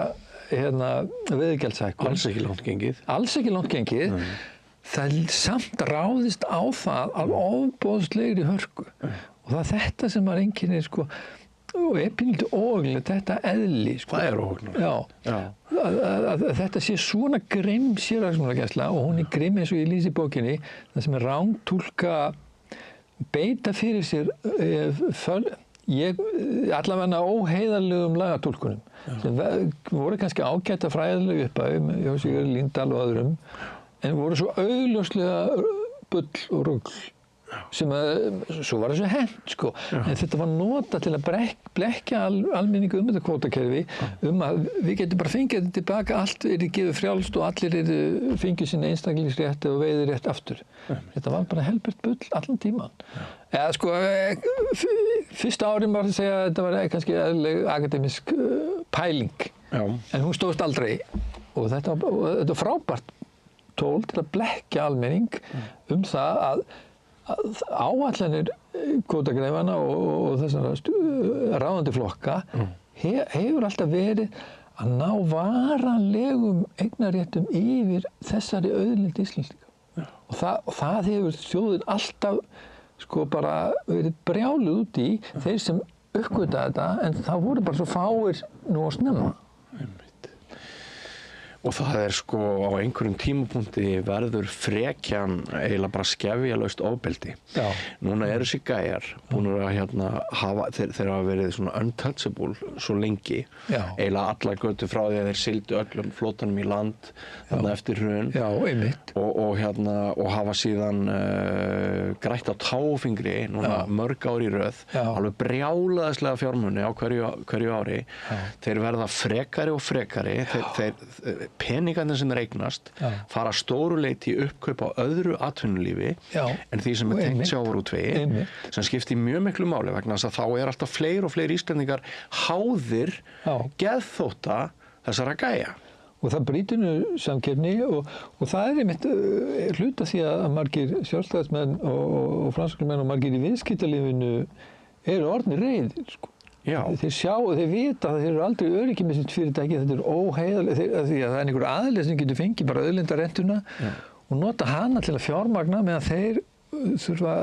veiðigjaldshækkun. Alls ekki langt gengið. Það samt ráðist á það af ofboðslegri hörku. Og það er þetta sem var einkennir, sko, og pínlítið óhugnilegt, þetta eðli. Sko. Það er óhugnilegt. Já. Að þetta sé svona grimm sérhagsmunagæsla og hún er grimm eins og ég lýsi í bókinni, það sem er rángtúlka, beita fyrir sér allavega óheiðarlegum lagatúlkunum sem voru kannski ágæta fræðilega upphafi hjá Sigurði Líndal og öðrum en voru svo augljóslega bull og rugl sem svo var þessu hent sko. En þetta var notað til að blekkja almenningu þetta kvótakerfi að við getum bara fengið þetta tilbaka, allt gefið frjálst og allir fengið sín einstaklingsrétti og veiðirétt aftur. Þetta var bara helbert bull allan tíman. Eða sko, fyrsta árin var að segja að þetta var kannski eðlileg akademisk pæling, en hún stóðst aldrei og þetta var frábært tól til að blekkja almenning það að áætlanir kvótagreifanna og þessara ráðandi flokka hefur alltaf verið að ná varanlegum eignarréttum yfir þessari auðlind Íslendinga. Og það hefur þjóðin alltaf sko bara verið brjáluð út í þeir sem uppgötaði þetta en það voru bara svo fáir nú að snemma. Og það er sko á einhverjum tímapunkti verður frekjan eiginlega bara skefjalaust ofbeldi. Já. Núna eru þessi gæjar búnir að þeir hafa verið svona untouchable svo lengi. Eiginlega allar götur frá því að þeir sigldu öllum flótanum í land þarna eftir hrun. Já, einmitt. Og hafa síðan grætt á táfingri núna mörg ár í röð. Alveg brjálaðislega fjármuni á hverju ári. Þeir verða frekari og frekari. Peningarnir sem eignast fara stóru leyti í uppkaup á öðru atvinnulífi en því sem tengt sjávarútvegi sem skiptir mjög miklu máli vegna þess að þá alltaf fleiri og fleiri Íslendingar háðir geðþótta þessara gæja. Og það brýtur samkeppni og það einmitt hluta því að margir sjálfstæðismenn og framsóknarmenn og margir í viðskiptalífinu eru orðnir reiðir, sko. Þeir vita að þeir eru aldrei öryggi með sitt fyrirtæki, þetta er óheiðarlega því að það er einhver aðili sem getur fengið bara auðlindarentuna og nota hana til að fjármagna meðan þeir þurfa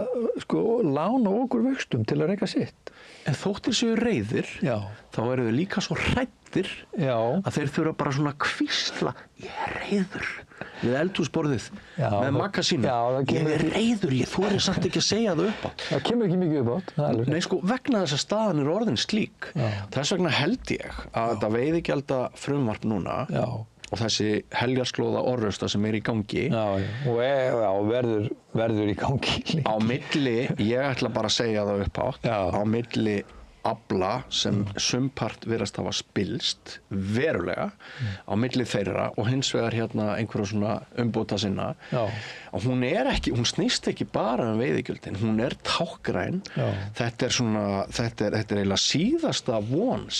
sko lána okkur vöxtum til að reka sitt. En þóttir séu reiðir, þá eru þau líka svo hræddir að þeir þurfa bara svona að hvísla, ég er reiður við eldhúsborðið með makka sína. Ég er reiður, ég þori samt ekki að segja það upp átt. Það kemur ekki mikið upp átt. Nei, sko, vegna þess að staðan er orðin slík. Þess vegna held ég að þetta veiðigjalda frumvarp núna og þessi heljarslóða orrusta sem er í gangi og verður í gangi á milli, ég ætla bara að segja það upp átt, á milli afla sem sumpart virðast hafa spilst verulega á milli þeirra og hins vegar einhverja svona umbóta sinna og hún snýst ekki bara veiðigjöldin, hún er tákgræn. Þetta er eiginlega síðasta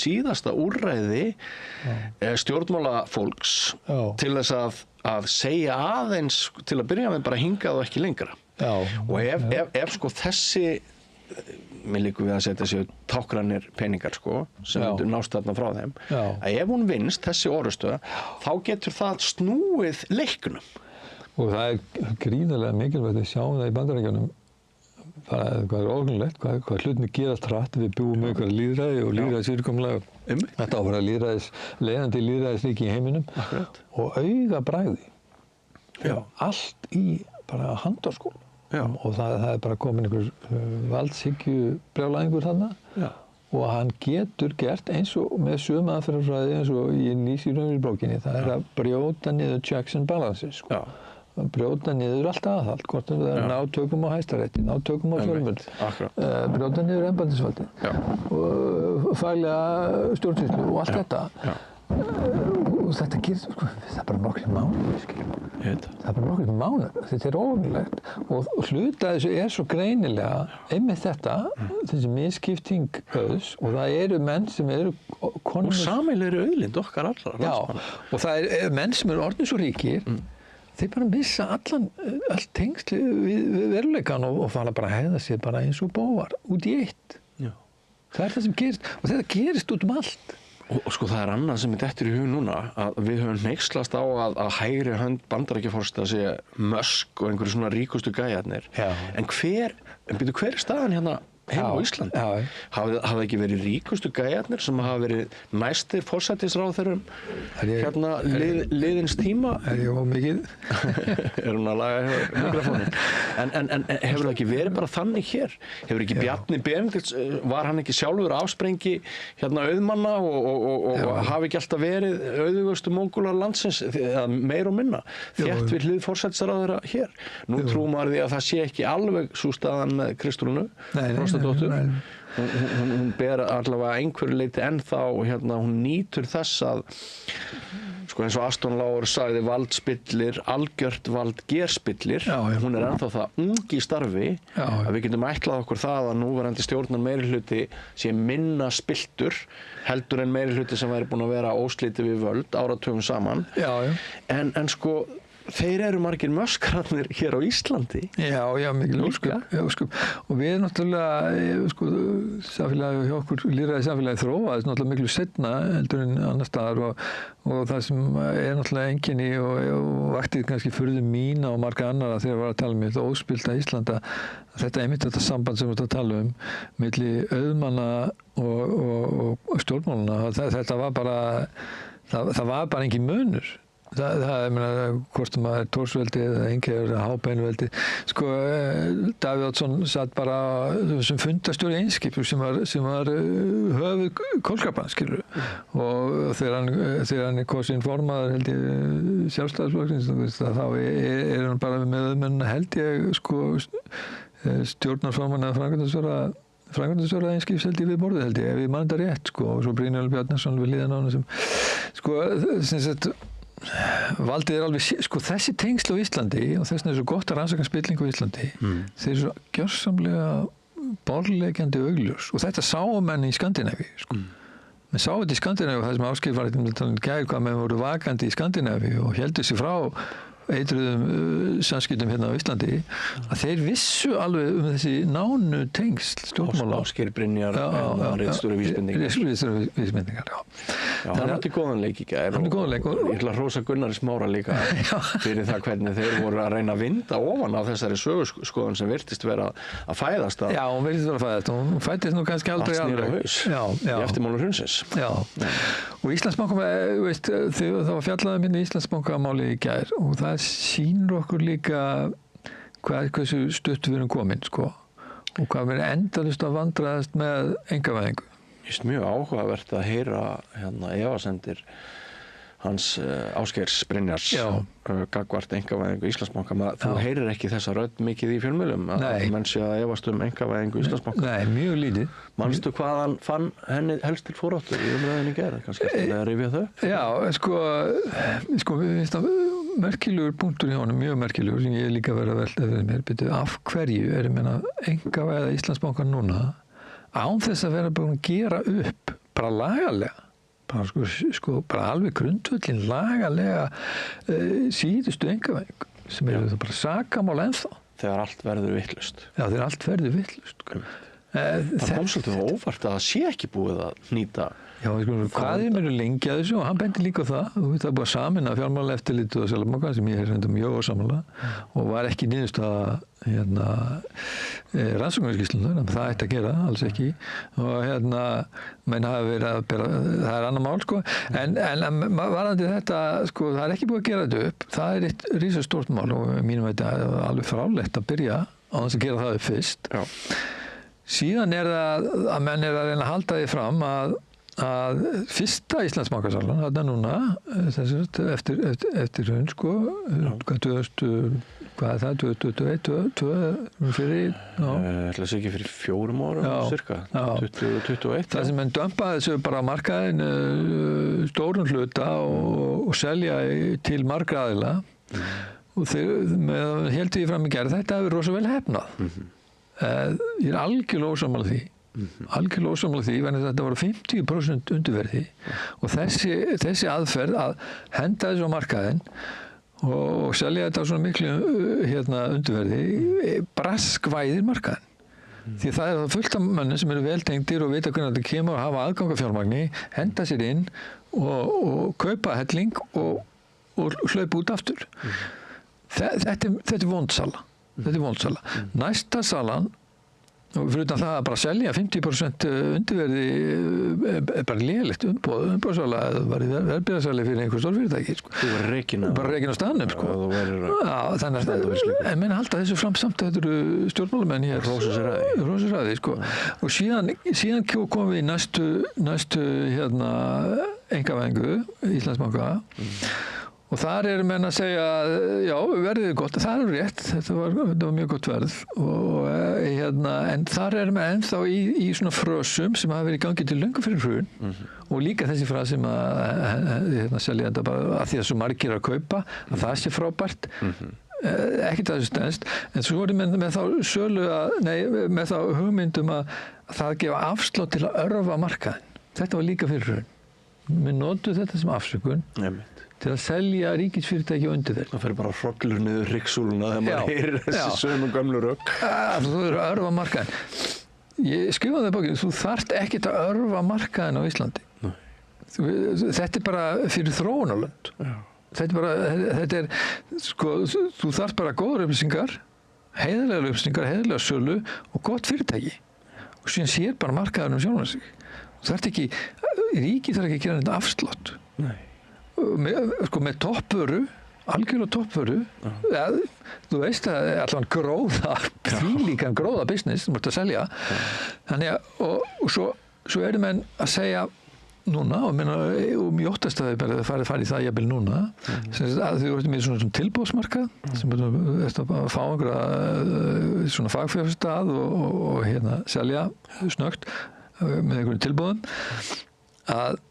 síðasta úrræði stjórnmálafólks til þess að segja aðeins til að byrja með bara hingað og ekki lengra. Og ef sko mér líkur við að setja sér táknrænir peningar sko, sem myndu nást þarna frá þeim, að ef hún vinnst þessi orrustöð, þá getur það snúið leiknum. Og það gríðarlega mikilvægt að sjá það í Bandaríkjunum, hvað ógnulegt, hvað hlutinni gerast hratt, við búum með eitthvað lýðræði og lýðræðisfyrirkomulag. Þetta á að vera leiðandi lýðræðisríki í heiminum. Akkurat. Og augabragði. Allt í bara handarskóla. Og það bara komin einhver valdshyggju brjálæðingur þarna. Og hann getur gert eins og með sömu aðferðafræði eins og ég lýsi í raunveruleika bókinni. Það að brjóta niður checks and balances sko. Brjóta niður allt aðhald, hvort það ná tökum á Hæstarétti, ná tökum á fjölmiðl, brjóta niður embættisvaldið og faglega stjórnsýslu og allt þetta. Og þetta gerist, sko, það bara nokkrir mánuðir, það bara nokkrir mánuðir, þetta óvenjulegt og hluti af þessu svo greinilega einmitt þetta, þessi misskipting auðs og það eru menn sem eru og sameiginlegri auðlind okkar allra. Og það menn sem eru orðnir svo ríkir, þeir bara missa allt tengsli við veruleikann og fara bara að hegða sér bara eins og bóvar út í eitt. Það það sem gerist og þetta gerist út allt. Og sko það annað sem dettur í hug núna að við höfum hneykslast á að hægri hönd Bandaríkjaforseta sé Musk og einhverju svona ríkustu gæjarnir. En hver staðan hérna heima á Íslandi? Hafa ekki verið ríkustu gæjarnir sem hafa verið næstir forsætisráðherrum hérna liðins tíma? Ég mikið? Hún að laga mikrofónin. En hefur það ekki verið bara þannig hér? Hefur ekki Bjarni Benedikts, var hann ekki sjálfur afsprengi hérna auðmanna og hafi ekki alltaf verið auðugustu mógular landsins, meir og minna, þétt við hlið forsætisráðherra hér? Nú trúum maður því að það sé ekki alveg sú staðan með Kristrúnu. Hún ber allavega einhverju leyti ennþá hérna, hún nýtur þess að sko eins og Aston Lauer sagði vald spillir, algjört vald gerspillir. Hún ennþá það ung í starfi að við getum ætlað okkur það að núverandi stjórnar meirihluti sé minna spilltur heldur en meirihluti sem væri búin að vera óslítið við völd áratugum saman. En sko þeir eru margir möskrarnir hér á Íslandi. Já, mikil ósköp. Og við náttúrulega, sko, samfélagi hjá okkur, lýðræði samfélagi þróaðist náttúrulega miklu seinna heldur en annar staðar og það sem náttúrulega einkenni og vakti kannski furðu mína og marga annara þegar var að tala um þetta óspillta Íslanda, þetta einmitt þetta samband sem við tala um milli auðmanna og stjórnmálana, þetta var bara, það var bara engin munur. Ég meina, hvort maður Tórsveldi eða einhver hábeinveldi. Sko, Davíð Oddsson satt bara sem fundarstjóri Eimskips sem var höfuð Kolkrabbans, skilur. Og þegar hann kosinn formaður held ég Sjálfstæðisflokksins, þá hann bara með auðmenn held ég sko stjórnarformann eða framkvæmdastjóra Eimskips held ég við borðið held ég, ef ég man þetta rétt, sko, og svo Brynjólfur Bjarnason við hliðina á hann sem, sko, sem sagt, valdið alveg, sko þessi tengsl á Íslandi og þess vegna svo gott að rannsaka spillingu á Íslandi, þeir eru svo gjörsamlega borðleggjandi augljós og þetta sáu menn í Skandinavíu, sko. Menn sáu þetta í Skandinavíu og það sem Ásgeir var eitthvað gær hvað menn voru vakandi í Skandinavíu og héldu sig frá eitruðum samskiptum hérna á Íslandi að þeir vissu alveg þessi nánu tengsl stjórnmála. Ásgeir Brynjar ritstjóri vísbendingar. Já, hann átti góðan leik í gær og ég ætla að hrósa Gunnari Smára líka fyrir það hvernig þeir voru að reyna að vinda ofan á þessari söguskoðun sem virtist vera að fæðast. Já, hún virtist vera að fæðast. Hún fæddist nú kannski aldrei alveg. Allt snýr á haus í eftirmálum hrunsins. Já, og Íslandsbanka, veist, það var fjallað minni Íslandsbankamáli í gær og það sýnir okkur líka hversu stutt við erum komin, sko, og hvað við erum endalaust að vandræðast með einkavæðingu. Just mjög áhugavert að heyra hérna efasemdir hans Ásgeirs Brynjars gagnvart einkavæðingu Íslandsbanka. Þú heyrir ekki þessa rödd mikið í fjölmiðlum að menn sé að efast einkavæðingu Íslandsbanka. Nei, mjög lítið. Manstu hvað hann fann henni helst til foráttu í umræðinni í gær? Kannski að rifja þau? Já, sko, við finnst það merkilegur punktur hjá honum, mjög merkilegur, sem ég líka verið að velta fyrir mér. Byrju, af hverju ég meina einkavæða Íslandsbanka núna án þess að vera búin að gera upp bara lagalega, bara bara alveg grundvöllin lagalega síðustu einkavæðingu sem eru það bara sakamál ennþá. Þegar allt verður vitlaust. Já, þegar allt verður vitlaust. Það kom svolítið óvart að það sé ekki búið að nýta. Já, hvað er mér lengi að þessu og hann bendi líka á það. Það er búið að sameina Fjármálaeftirlitið og Seðlabankann sem ég er mjög ósammála og var ekki niðurstaða rannsóknarskýrslunnar, en það ætti að gera, alls ekki. Og menn hafa verið að bera, það er annað mál, sko. En varðandi þetta, sko, það er ekki búið að gera þetta upp. Það er eitt risastórt mál og mínum veit að alveg frálegt að byrja á þess að gera það upp fyrst. Já. Síðan er það að menn er að reyna að halda því fram að fyrsta Íslandsbankasalan, þarna núna, eftir hrun, sko, hvað er það, 2021, fyrir, ætla sé ekki fyrir 4 árum, cirka, 2021. Það sem menn dömpaði þessu bara á markaðin, stórun hluta og selja til margra aðila og þeir heldur því fram í gerð, þetta hefur rosa vel hefnað. Ég er algjörlega ósammála því. Algjörlega ósammála því, vegna þetta voru 50% undirverði og þessi aðferð að henda þessu á markaðinn og selja þetta á svona miklu undirverði braskvæðir markaðinn. Því það er fullt af mönnum sem eru veltengdir og vita hvernig þetta kemur og hafa aðgang að fjármagni, henda sér inn og kaupa helling og hlaupa út aftur. Þetta er vondsala. Næsta salan, og fyrir utan það að bara selja 50% undirverði er bara lélegt umbóðsala eða var í verðbréfasali fyrir einhver stórfyrirtæki, sko. Þú var rekinn á staðnum, sko. Já, þannig að menn halda þessu fram samt að þetta eru stjórnmálamenn hér. Rósasræði, sko. Og síðan komum við í næstu einkavæðingu Íslandsbanka. Og þar eru menn að segja, já, verðið er gott, það er rétt, þetta var mjög gott verð en þar eru menn ennþá í svona frösum sem hafa verið í gangi til löngu fyrir hrun og líka þessi frasa sem að selja þetta bara að því að svo margir að kaupa, að það sé frábært, ekkert að þessu stendst, en svo voru menn með þá hugmyndum að það gefa afslátt til að örva markaðinn. Þetta var líka fyrir hrun. Við notuðu þetta sem afsökun. Til að selja ríkisfyrirtæki undir þeir. Það fer bara hrollur niður rykksúluna þegar maður heyrir þessi sömu gömlu rögg. Þú eru að örva markaðinn. Ég skrifaði það í bókinu, þú þarft ekkert að örva markaðinn á Íslandi. Þetta er bara fyrir þróunarlönd. Þetta er, sko, þú þarft bara góðar upplýsingar, heiðarlega sölu og gott fyrirtæki. Og síðan sér bara markaðurinn sjálfan sig. Þú þarft ekki, ríkið þarf ekki að gera þetta afslátt. Nei. Með toppvöru, algjörlega toppvöru, þú veist að allan þvílíkan gróða business þú múrt að selja. Þannig að, og svo eru menn að segja núna, og mjög óttast að þau farið í það jafnvel núna, að þau eru með svona tilboðsmarkað, sem að fá einhverja svona fagfjárstað og selja snöggt með einhverjum tilboðum, að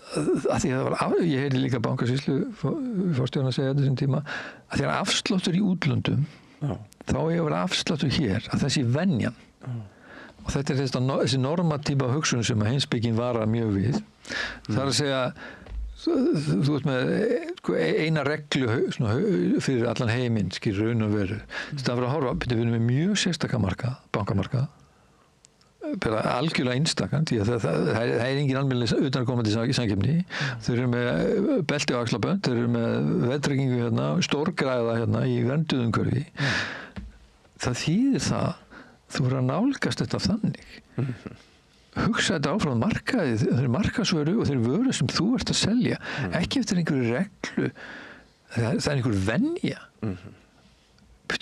því að ég heyrði líka bankasýslu forstjórinn að segja þetta sem tíma að því að afsláttur í útlöndum þá er að vera afsláttur hér að þessi venjan og þetta er þessi normatífa hugsun sem að heimspekin varar mjög við það er að segja þú ert með eina reglu fyrir allan heiminn raun og veru það er að horfa, við erum með mjög sérstaka bankamarkað bara algjörlega einstakann því að það er engin almennileg utanaðkomandi samkeppni. Þeir eru með belti og axlabönd, þeir eru með veðtryggingu stórgræða í vernduðu umhverfi. Það þýðir það, þú verður að nálgast þetta þannig. Hugsa þetta áfram markaði, þeir markaðsvöru og þeir vöru sem þú ert að selja. Ekki eftir einhverju reglu, það er einhver venja.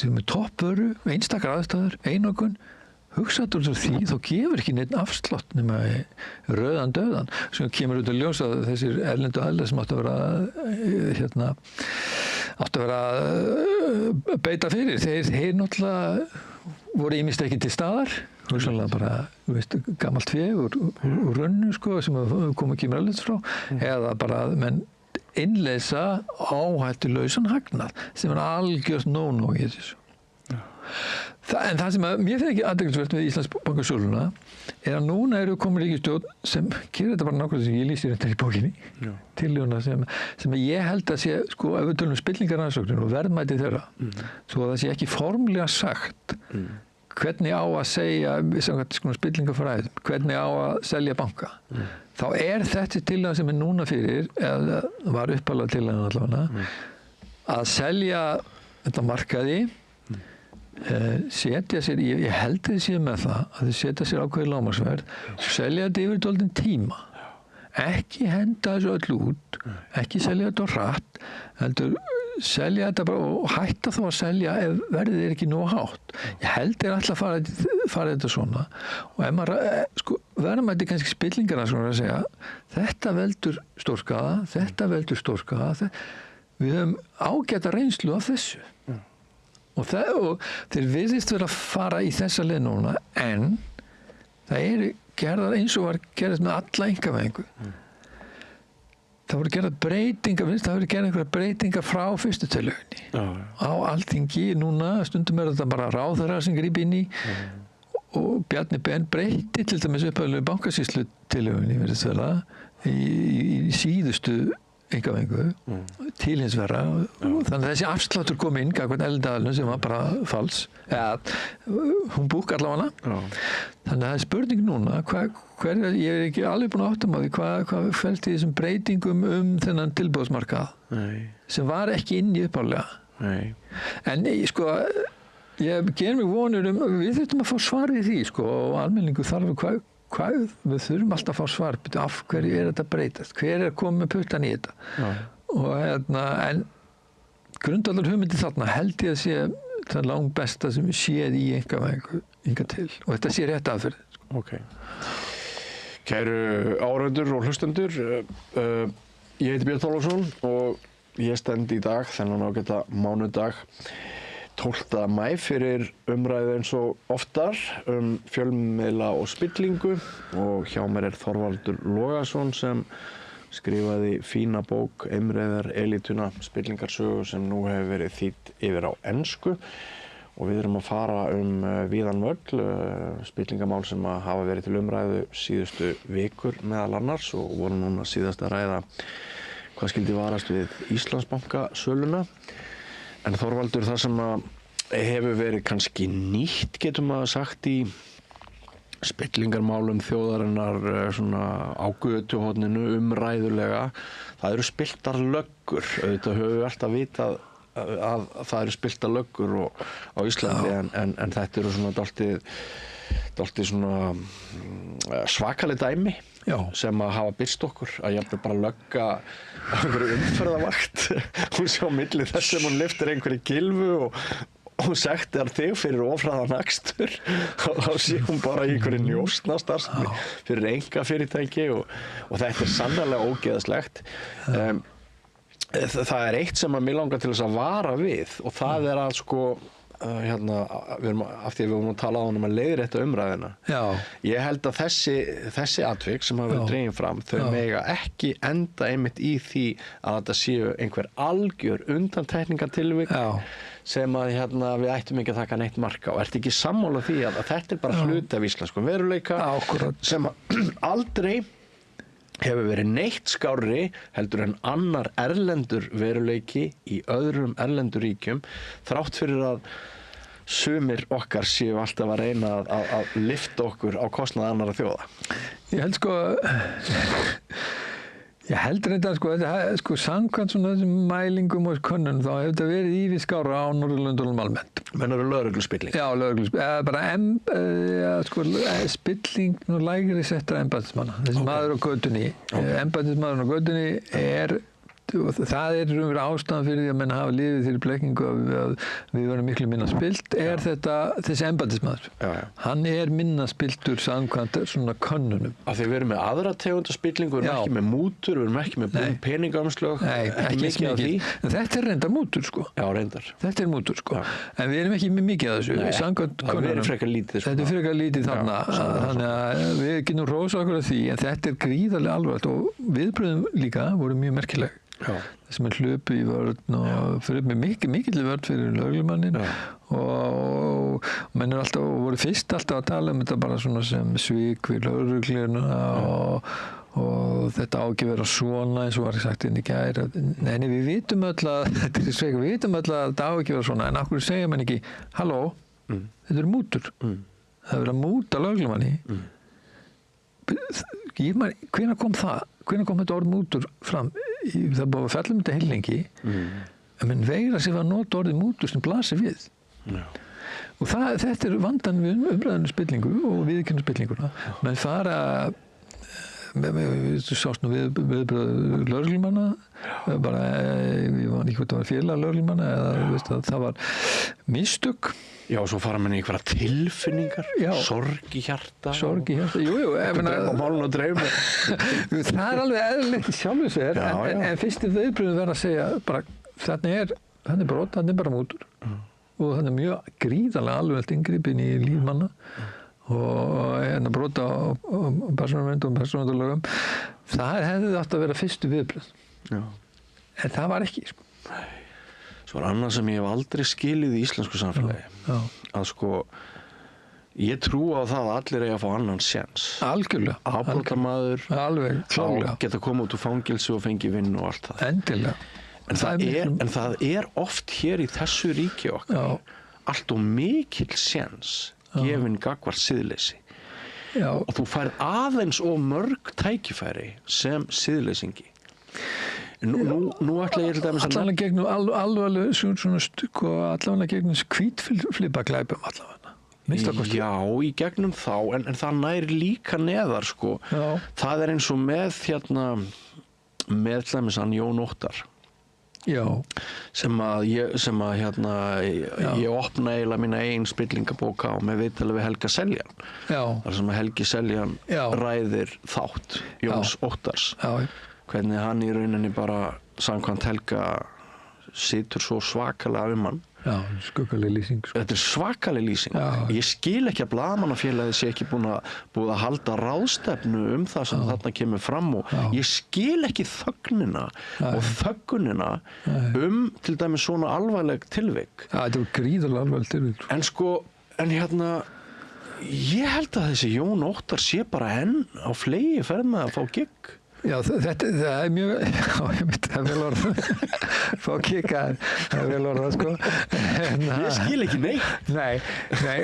Með toppvöru, einstakar aðstæður, einokun, hugsaður úr því, þá gefur ekki neitt afslátt nema rauðan döðan sem kemur út að ljósa þessir erlendu aðilar sem áttu að vera að beita fyrir. Þeir náttúrulega voru ýmist ekki til staðar, hugsanlega bara gamalt fé úr runnu sem kemur erlendis frá, eða bara menn innleysa áhættulausan hagnað sem er algjört no-no í þessu. En það sem mér finnst ekki athyglisvert með Íslandsbankasöluna er að núna eru komin ríkisstjórn sem gerir þetta bara nákvæmlega sem ég lýsti þetta í bókinni tillöguna sem ég held að sé ef við tölum spillingarrannsóknir og verðmæti þeirra svo að það sé ekki formlega sagt hvernig á að segja, samkvæmt spillingafræðum, hvernig á að selja banka. Þá þetta tillaga sem núna fyrir, eða var uppalega tillagan allavega, að selja þetta markaði, setja sér, ég held þið séð með það, að þið setja sér ákveðið lágmarksverð, selja þetta yfir dálítinn tíma. Ekki henda þessu öll út, ekki selja þetta hratt, heldur selja þetta bara og hætta þá að selja ef verðið ekki nóg hátt. Ég held alltaf að fara þetta svona og ef maður, verðum þetta kannski spillingar að segja, þetta veldur stórskaða, við höfum ágæta reynslu af þessu. Og þeir virðist vera að fara í þessa leið núna, en það gerðar eins og var gerðast með alla einkavæðingu. Það voru gerðar breytingar, það voru gerðar einhverja breytingar frá fyrstu tillögunni. Á Alþingi núna, stundum þetta bara ráðherrar sem grípa inn í og Bjarni Ben breyti til dæmis upphaflegu bankasýslu tillögunni, virðist vera, í síðustu einkavæðingu til hins verra. Þannig að þessi afsláttur kom inn gagnvart Elendalinn sem var bara fals, hún búk allavega. Þannig að það spurning núna, ég ekki alveg búin að átta mig á því hvað felst í þessum breytingum þennan tilboðsmarkað sem var ekki inn í upphaflega. En ég ger mig vonur við þurfum að fá svar í því og almenningu þarf við þurfum alltaf að fá svar af hverju þetta breytast, hver komið með puttan í þetta og en grundvallar hugmyndi þarna held ég að sé það langt besta sem við séð í einkavæðingu hingað til og þetta sé rétt aðferð. Kæru áhorfendur og hlustendur, ég heiti Björn Þorláksson og ég stend í dag þennan ágæta mánudag 12. maí fyrir umræðu eins og oftar fjölmiðla og spillingu og hjá mér Þorvaldur Logason sem skrifaði fína bók Eimreiðar elítuna spillingarsögu sem nú hefur verið þýdd yfir á ensku og við erum að fara víðan völl spillingamál sem hafa verið til umræðu síðustu vikur meðal annars og voru núna síðast að ræða hvað skyldi varast við Íslandsbanka söluna. En Þorvaldur, það sem hefur verið kannski nýtt, getum maður sagt, í spillingarmálum þjóðarinnar svona á götuhorninu umræðulega, það eru spilltar löggur. Auðvitað höfum við alltaf vitað að það eru spilltar löggur á Íslandi, en þetta eru svona dálítið svona svakaleg dæmi. Sem að hafa birst okkur að jafnvel bara lögga af einhverju umferðavakt hún sé á milli þess sem hún lyftir einhverju gylfu og sektar þig fyrir ofraðan akstur þá sé hún bara í einhverju njósnastarfsemi fyrir einkafyrirtæki og þetta sannarlega ógeðslegt. Það eitt sem að mig langar til þess að vara við og það að af því að við vorum að tala á að leiðrétta umræðina. Ég held að þessi atvik sem hafa verið dregin fram, þau mega ekki enda einmitt í því að þetta séu einhver algjör undantekningatilvik sem að við ættum ekki að taka neitt mark á. Ertu ekki sammála því að þetta bara hluti af íslenskum veruleika sem aldrei hefur verið neitt skárri heldur en annar erlendur veruleiki í öðrum erlendur ríkjum þrátt fyrir að sumir okkar séu alltaf að reyna að lyfta okkur á kostnað annarra þjóða. Ég held reyndar samkvæmt svona þessum mælingum og könnun þá hefur þetta verið yfir skára á Norðurlöndunum almennt. Meinar þú lögregluspilling? Já, lögregluspilling. Bara spilling lægri settra embættismanna. Þessi maður á götunni. Embættismaðurinn á götunni það raunverulega ástæðan fyrir því að menn hafa lifið þeirri blekkingu að við verðum miklu minna spilt þessi embættismaður. Hann minna spiltur samkvæmt svona könnunum. Af því við erum með aðra tegunda spillingu, við erum ekki með mútur, við erum ekki með peningaumslög, ekki mikið af því. En þetta reyndar mútur Já, reyndar. Þetta mútur En við erum ekki með mikið af þessu. Samkvæmt könnunum. Þetta frekar lítið. Þetta frekar lítið þarna. Þannig að við getum hrósa okkur af því en þetta gríðarlega alvarlegt og viðbrögðin líka voru mjög merkileg. Þessum hlupu í vörn og fyrir með mikill vörn fyrir lögreglumannin og menn alltaf voru fyrst alltaf að tala þetta bara svona sem svik við lögregluna og þetta á ekki vera svona eins og var sagt inn í gær. Nei, við vitum öll að þetta svik, við vitum öll að þetta á ekki vera svona en af hverju segja menn ekki halló, Þetta eru mútur. Það er verið að múta lögreglumanni. Hvenær kom það? Hvenær kom þetta orð mútur fram? Það er búið að fellum þetta heilengi. En menn veigra sig að nota orðið mútur sem blasir við. Já. Og þetta er vandan við umræðinu spillingu og viðurkennu spillinguna. Menn fara þú sást nú viðbröð lögreglumanna bara, ég var ekki hvort það var félag lögreglumanna eða það var mistök. Já, og svo fara menn í einhverja tilfinningar, sorg í hjarta. Jú, málun og draumur. Það er alveg eðlilegt í sjálfu sér, en fyrst viðbröðin verða að segja bara, þannig er brot, þannig er bara mútur. Og þannig er mjög gríðarlega alveg inngripin í líf manna. Og brota á persónuvernd og persónuverndarlögum, það hefði átt að vera fyrstu viðbröð. En það var ekki, sko. Svo er annað sem ég hef aldrei skilið í íslensku samfélagi. Að sko, ég trúi á það að allir eiga að fá annan séns. Algjörlega. Afbrotamaður, alveg, klárlega. Geta komið út úr fangelsi og fengi vinnu og allt það. Endilega. En það er oft hér í þessu ríki okkar allt og mikill séns gefinn gagnvart siðleysi. Og þú færð aðeins og mörg tækifæri sem siðleysingi. Nú ætla ég til dæmis að allavega gegnum alvarleg svona allavega gegnum hvítflipaglæpum allavega. Já, í gegnum þá, en það nær líka neðar, sko. Það er eins og með með til dæmis hann Jón Óttar. Sem að ég opna eiginlega mína eigin spillingabók á með viðtali við Helga Seljan. Þar sem að Helgi Seljan ræðir þátt Jóns Óttars. Hvernig hann í rauninni bara samkvæmt Helga situr svo svakalega hann. Skuggaleg lýsing. Þetta er svakaleg lýsing. Ég skil ekki að blaðamannafélagið sé ekki búið að halda ráðstefnu það sem þarna kemur fram og ég skil ekki þögnina og þöggunina til dæmis svona alvarleg tilvik. Þetta er gríðarlega alvarleg tilvik. En ég held að þessi Jón Óttar sé bara enn á flegi ferð með að fá gigg. Það er mjög, það er vel orðað, fá kika, það er vel orðað, sko. Ég skil ekki neitt. Nei,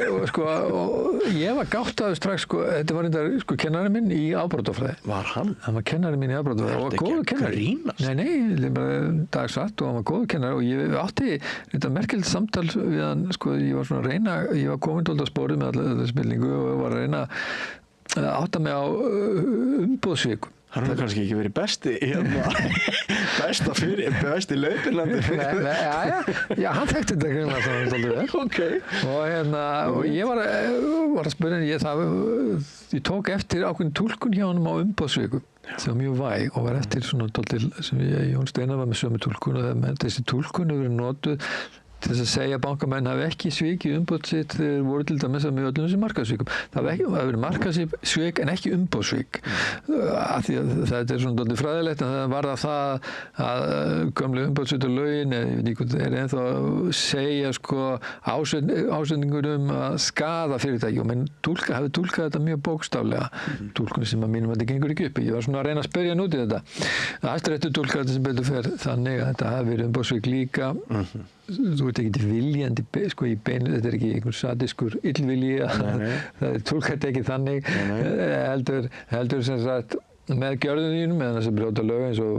og ég var gáttaður strax, sko, þetta var reyndar, kennarinn minn í afbrotafræði. Var hann? Hann var kennarinn minn í afbrotafræði og var góður kennari. Grínast? Nei, bara dagsatt og hann var góður kennari og ég átti þetta merkilegt samtal við hann, sko, ég var svona að reyna, ég var komin dálítið á sporið með alla þetta spillingu og var að reyna að átta mig á umboðsvikum. Hann hefur kannski ekki verið besti laupinlandi. Já, hann þekkti þetta greinlega svolítið vel. Og ég var að spyrja, ég tók eftir ákveðin túlkun hjá honum á umboðsvikum sem var mjög væg og var eftir svona dálítið sem Jón Steinar var með sömu túlkun og þessi túlkun hefur verið notuð til þess að segja að bankamenn hafi ekki svikið umboð sitt þegar voru til dæmis með öllum þessum markaðsvikum. Það hafi verið markaðsvik en ekki umboðsvik. Af því að þetta er svona dálítið fræðilegt en það var það að gömlu umboðsvitarlögin, ég veit ekki hvað það er ennþá að segja ásendingur að skaða fyrirtæki og menn hafi túlkað þetta mjög bókstaflega. Túlkunni sem að mínum að þetta gengur ekki upp. Ég var svona að reyna að spyrja nút í þetta. Hæstiréttur túlkar þetta sem betur fer þannig að þetta hafi verið umboðsvik líka. Þú ert ekki viljandi í beinu, þetta er ekki einhvern sadískur illvilji, það er túlkað ekki þannig, heldur sem sagt með gjörðum þínum, með þess að brjóta lög eins og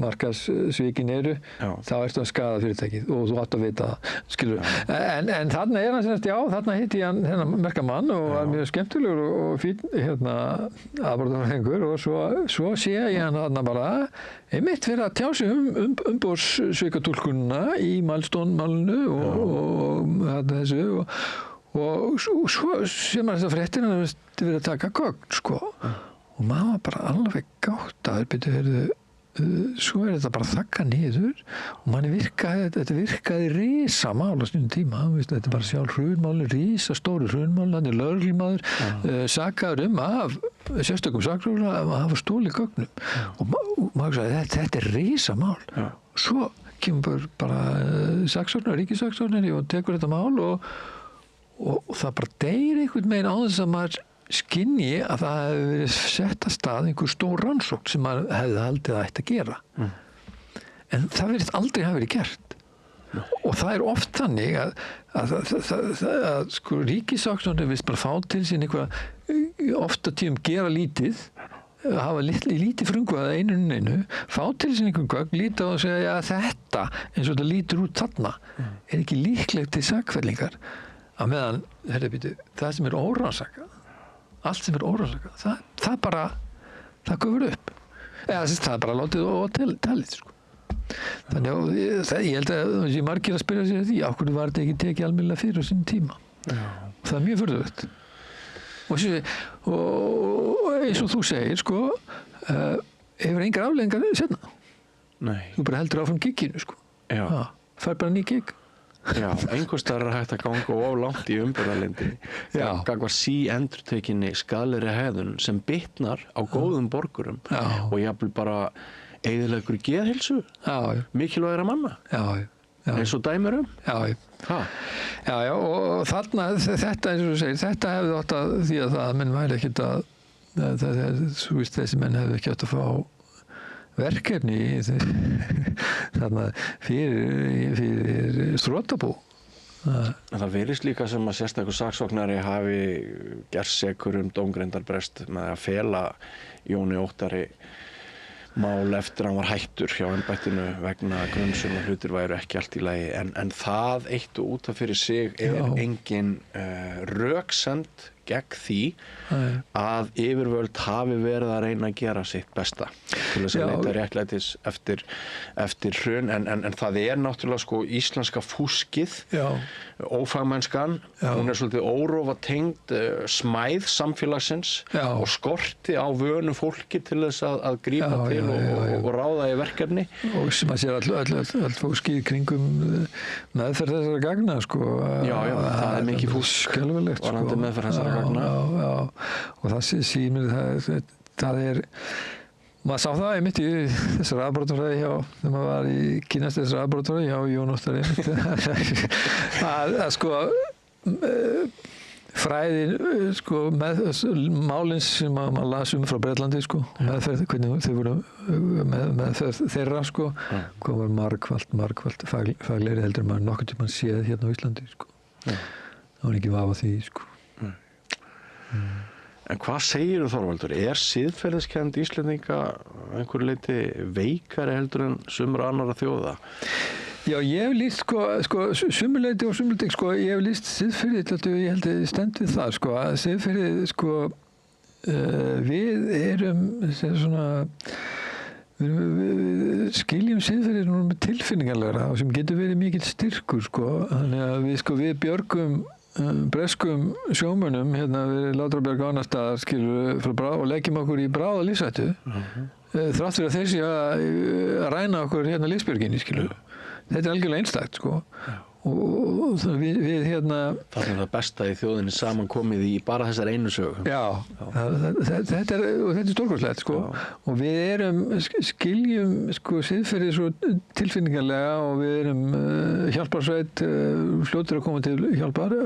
markaðssvikin eru, þá ertu að skaða fyrirtækið og þú átt að vita það, skilur. En þarna er hann sem sagt, þarna hitti ég hann þennan merka mann og var mjög skemmtilegur og fín aðbrotafræðingur og svo sé ég hann þarna bara einmitt fyrir að tjá sig umboðssvikatúlkunina í Milestone-málinu og þessu og svo sé maður þess að fréttir hann hefði verið að taka gögn, sko. Og maður var bara alveg gáttaður, svo er þetta bara þakka niður og þetta virkaði risamál á stundum tíma, þetta er bara sjálf hrunmálin, risastóru hrunmálin, hann er lögreglumaður, sakaður af sérstökum saksóknara að hafa stólið gögnum og maður sagði þetta er risamál. Svo kemur bara ríkissaksóknari og tekur þetta mál og það bara deyr einhvern veginn á þess að maður skynji að það hefði verið sett að stað einhver stór rannsókn sem maður hefði haldið að ætti að gera. En það verið aldrei hafa verið gert. Og það oft þannig að sko ríkissaksóknari vill bara fá til sín eitthvað ofta tíum gera lítið, hafa lítið frumkvæði að einu, fá til sín einhvern gögn, líta og segja að þetta, eins og þetta lítur út þarna, ekki líklegt til sakfellingar. Að meðan, það sem órannsakað, allt sem órannsakað, það bara, það gufur upp. Það bara látið og talið, sko. Þannig að ég held að þessi margir að spyrja sér því, af hverju var þetta ekki tekið almennilega fyrir á sínum tíma. Það mjög furðulegt. Og eins og þú segir, sko, hefur engar afleiðingar seinna. Nei. Þú bara heldur áfram gigginu, sko. Já. Fær bara ný gigg. Já, einhvers staðar hægt að ganga of langt í umburðarlyndinni. Gagnvart síendurtekinni skaðlegri hegðun sem bitnar á góðum borgurum og jafnvel bara eyðileggur geðheilsu, mikilvægra manna, eins og dæmir Já, og þarna, þetta eins og þú segir, þetta hefði átt að því að það menn væri ekkert að þessi menn hefði ekki átt að fá verkefni þarna fyrir þrotabú. Það virðist líka sem að sérstakur saksóknari hafi gerst sekur dómgreindarbrest með að fela Jóni Óttari mál eftir hann var hættur hjá embættinu vegna gruns að hlutir væru ekki allt í lagi en það eitt og út af fyrir sig engin röksemd gegn því að yfirvöld hafi verið að reyna að gera sitt besta til þess að leita réttlætis eftir hrun en það náttúrulega sko íslenska fúskið ófagmennskan hún svolítið órofa tengd smæð samfélagsins og skorti á vönu fólki til þess að grípa til og ráða í verkefni og sem að sér all fúskið í kringum meðferð þessara gagna sko það mikið fúsk varðandi meðferð þessara gagna og það sýnir það maður sá það einmitt í þessari afbrotafræði þegar maður var í kynast þessari afbrotafræði hjá Jón Óttari að sko fræðin sko málins sem maður las frá Bretlandi sko meðferð hvernig þau voru meðferð þeirra sko hvað var margfalt faglegri heldur maður nokkuð tímann séð hérna á Íslandi sko það var ekki vafa því sko En hvað segir Þorvaldur? Siðferðiskennd Íslendinga einhverju leyti veikari heldur en sumra annarra þjóða? Já, ég hef lýst sko sumuleyti og sumuleyti sko, ég hef lýst siðferði ég held að stend við það sko að siðferði sko við erum svona við skiljum siðferði með tilfinningarlegra og sem getur verið mikill styrkur sko þannig að við björgum breskum sjómönnum hérna við Látrabjarg og annar staðar skilur og leggjum okkur í bráða lífshættu þrátt fyrir að þeir séu að ræna okkur hérna lífsbjörginni skilur þetta algjörlega einstakt sko og við hérna það það besta í þjóðinni samankomið í bara þessar einu sögu þetta er stórkostlegt sko og við skiljum sko siðferði svo tilfinningarlega og við hjálparsveit fljótur að koma til hjálpar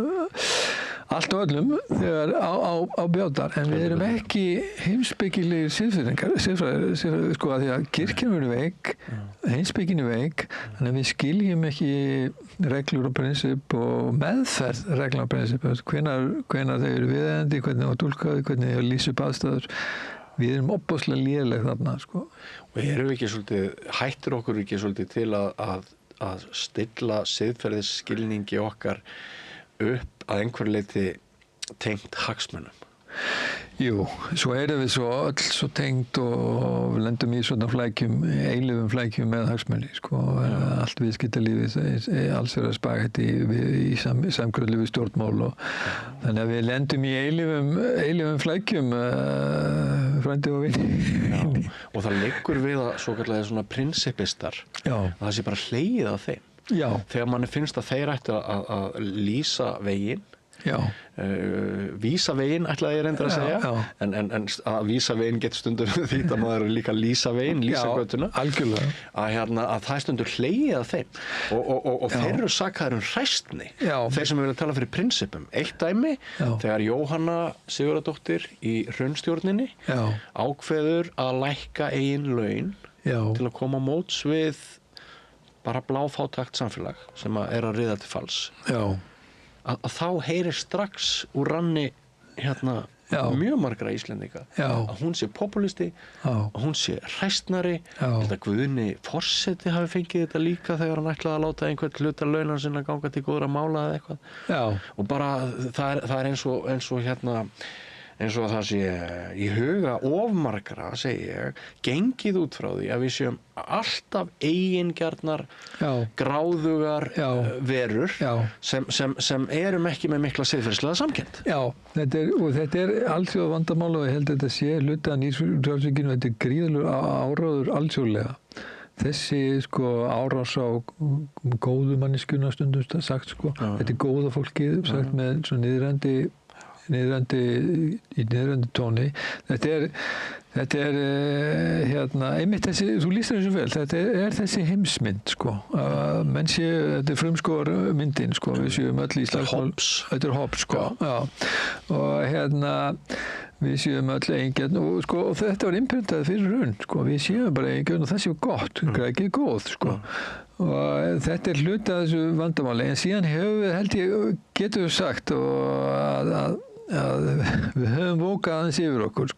allt og öllum þegar á bjátar en við ekki heimspekilegir siðfræðingar sko að því að kirkjan er veik heimspekin er veik þannig að við skiljum ekki reglur og prinsip og meðferð reglur og prinsip hvenær þau eru viðeigandi, hvernig það túlkaði, hvernig það lýsa upp aðstæður við opboðslega léleg þarna sko. Og erum við ekki svolítið, hættir okkur ekki svolítið til að stilla siðferðisskilningi okkar upp að einhverju leyti tengt hagsmunum? Jú, svo erum við svo tengt og lendum í svona eilífum flækjum með hagsmuni sko, allt viðskiptalífið alls að spaghetti í samkvæmlífi stjórnmál og þannig að við lendum í eilífum flækjum frændi og vini og það liggur við að svokallega svona prinsipistar að það sé bara hlegið af þeim þegar manni finnst að þeir ættu að lýsa veginn vísa veginn ætlaði ég reyndar að segja en að vísa veginn getur stundur því að maður líka lýsa veginn, lýsa götuna að það stundur hlegið að þeim og þeir eru sakaðir hræstni þeir sem vilja tala fyrir prinsipum eitt dæmi þegar Jóhanna Sigurðardóttir í hrunstjórninni ákveður að lækka eigin laun til að koma móts við bara bláfátækt samfélag sem að riða til falls að þá heyrir strax úr ranni mjög margra Íslendinga að hún sé populisti, að hún sé hræstnari, þetta Guðni forseti hafi fengið þetta líka þegar hann ætlaði að láta einhvern hluta launan sinna ganga til góðra mála eða eitthvað og bara það er eins og eins og það sé í huga ofmargra, segi ég, gengið út frá því að við séum alltaf eigingjarnar, gráðugar verur sem erum ekki með mikla siðferðislega samkennd. Já, þetta er alþjóða vandamál og ég held að þetta sé hluti af nýsfrjálsvíkinu, þetta er gríðalegur áráður alþjóðlega. Þessi árás á góðu manneskjuna stundum sagt þetta er góða fólkið sagt með svo niðrandi tóni. Þetta er einmitt þessi, þú lýstir þessu vel, þetta er þessi heimsmynd menn séu, þetta er frumskógarmyndin við séum öll í slagsmál, þetta er Hobbes og við séum öll eigingjarn og þetta var innprentað fyrir hrun við séum bara eigingjarn og það séu gott, ekki góð og þetta er hluti af þessu vandamáli en síðan getum við sagt að við höfum vókað aðeins yfir okkur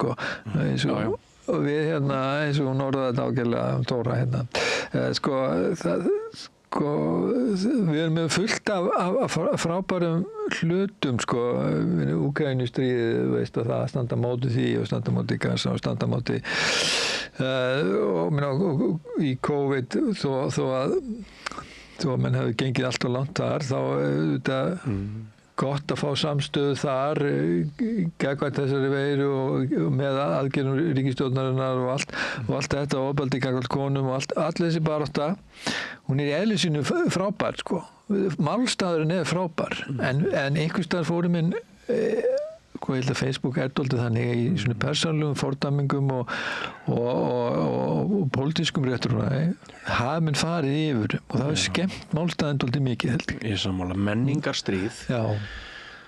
og við eins og hún orðaði þetta ágæðlega Tóra við erum með fullt af frábærum hlutum Úkraínustríðið veist að það standa móti því og standa móti Gaza og standa móti og í COVID þó að menn hafi gengið allt og langt þar þá þetta gott að fá samstöðu þar gagnvart þessari veiru og með aðgerðum ríkisstjórnarinnar og allt þetta ofbeldi gagnvart konum og all þessi barátta hún í eðli sínu frábær málstaðurinn frábær en einhvers staðar fóru minn ég held að Facebook dálítið þannig í svona persónulegum fordæmingum og pólitískum réttrúnaði hafa menn farið yfir og það er skemmt málstaðinn dálítið mikið held ég. Ég sammála menningarstríð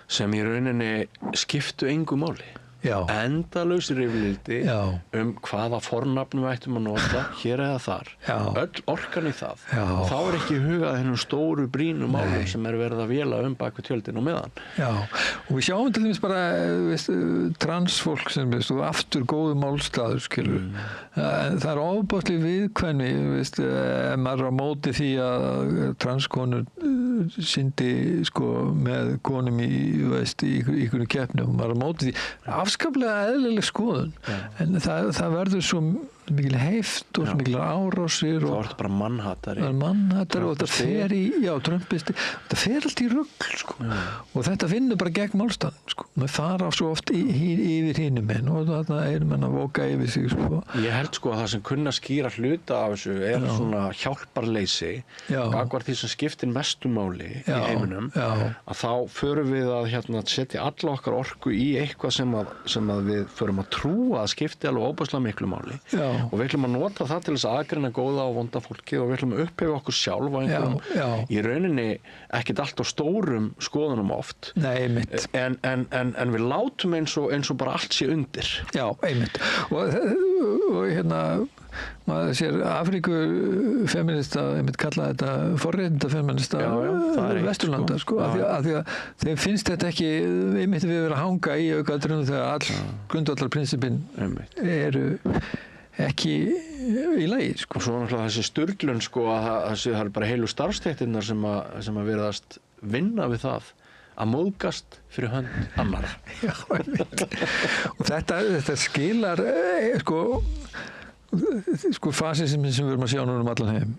sem í rauninni skiptu engu máli. Endalaus rifrildi hvaða fornafn við ættum að nota hér eða þar öll orkan í það og þá er ekki hugað hennum stóru brýnu málum sem verið að véla bak við tjöldin og meðan og við sjáum til dæmis bara transfólk sem aftur góðu málstaður skilur það er ofboðslega viðkvæmni ef maður er á móti því að transkonur syndi með konum í einhverju keppni og maður er á móti því afskaplega eðlileg skoðun en það verður svo mikil heift og svo mikil árásir og það er bara mannhatari og þetta fer í trömpisti þetta fer allt í rugl og þetta finnur bara gegn málstað maður fara svo oft yfir hinum menn og þarna menn að vóka yfir sig Ég held að það sem kunna skýra hluta af þessu svona hjálparleysi gagnvart því sem skiptir mestu máli í heiminum að þá förum við að setja alla okkar orku í eitthvað sem að við förum að trúa að skipti alveg óbærslega miklu máli og við ætlum að nota það til þess að aðgreina góða og vonda fólki og við ætlum að upplifa okkur sjálf á einhverjum í rauninni ekkert allt á stórum skoðunum oft en við látum eins og bara allt sé undir einmitt og maður sér Afríkufeminista kalla þetta forréttindafeminista Vesturlanda af því að þeim finnst þetta ekki einmitt við vera að hanga í aukaatriðum þegar all grundvallarprinsipin eru ekki í lagi og svo náttúrulega þessi sturlun að það er bara heilu starfstéttirnar sem að virðast vinna við það að móðgast fyrir hönd annarra og þetta skilar fasismin sem við erum að sjá núna allan heim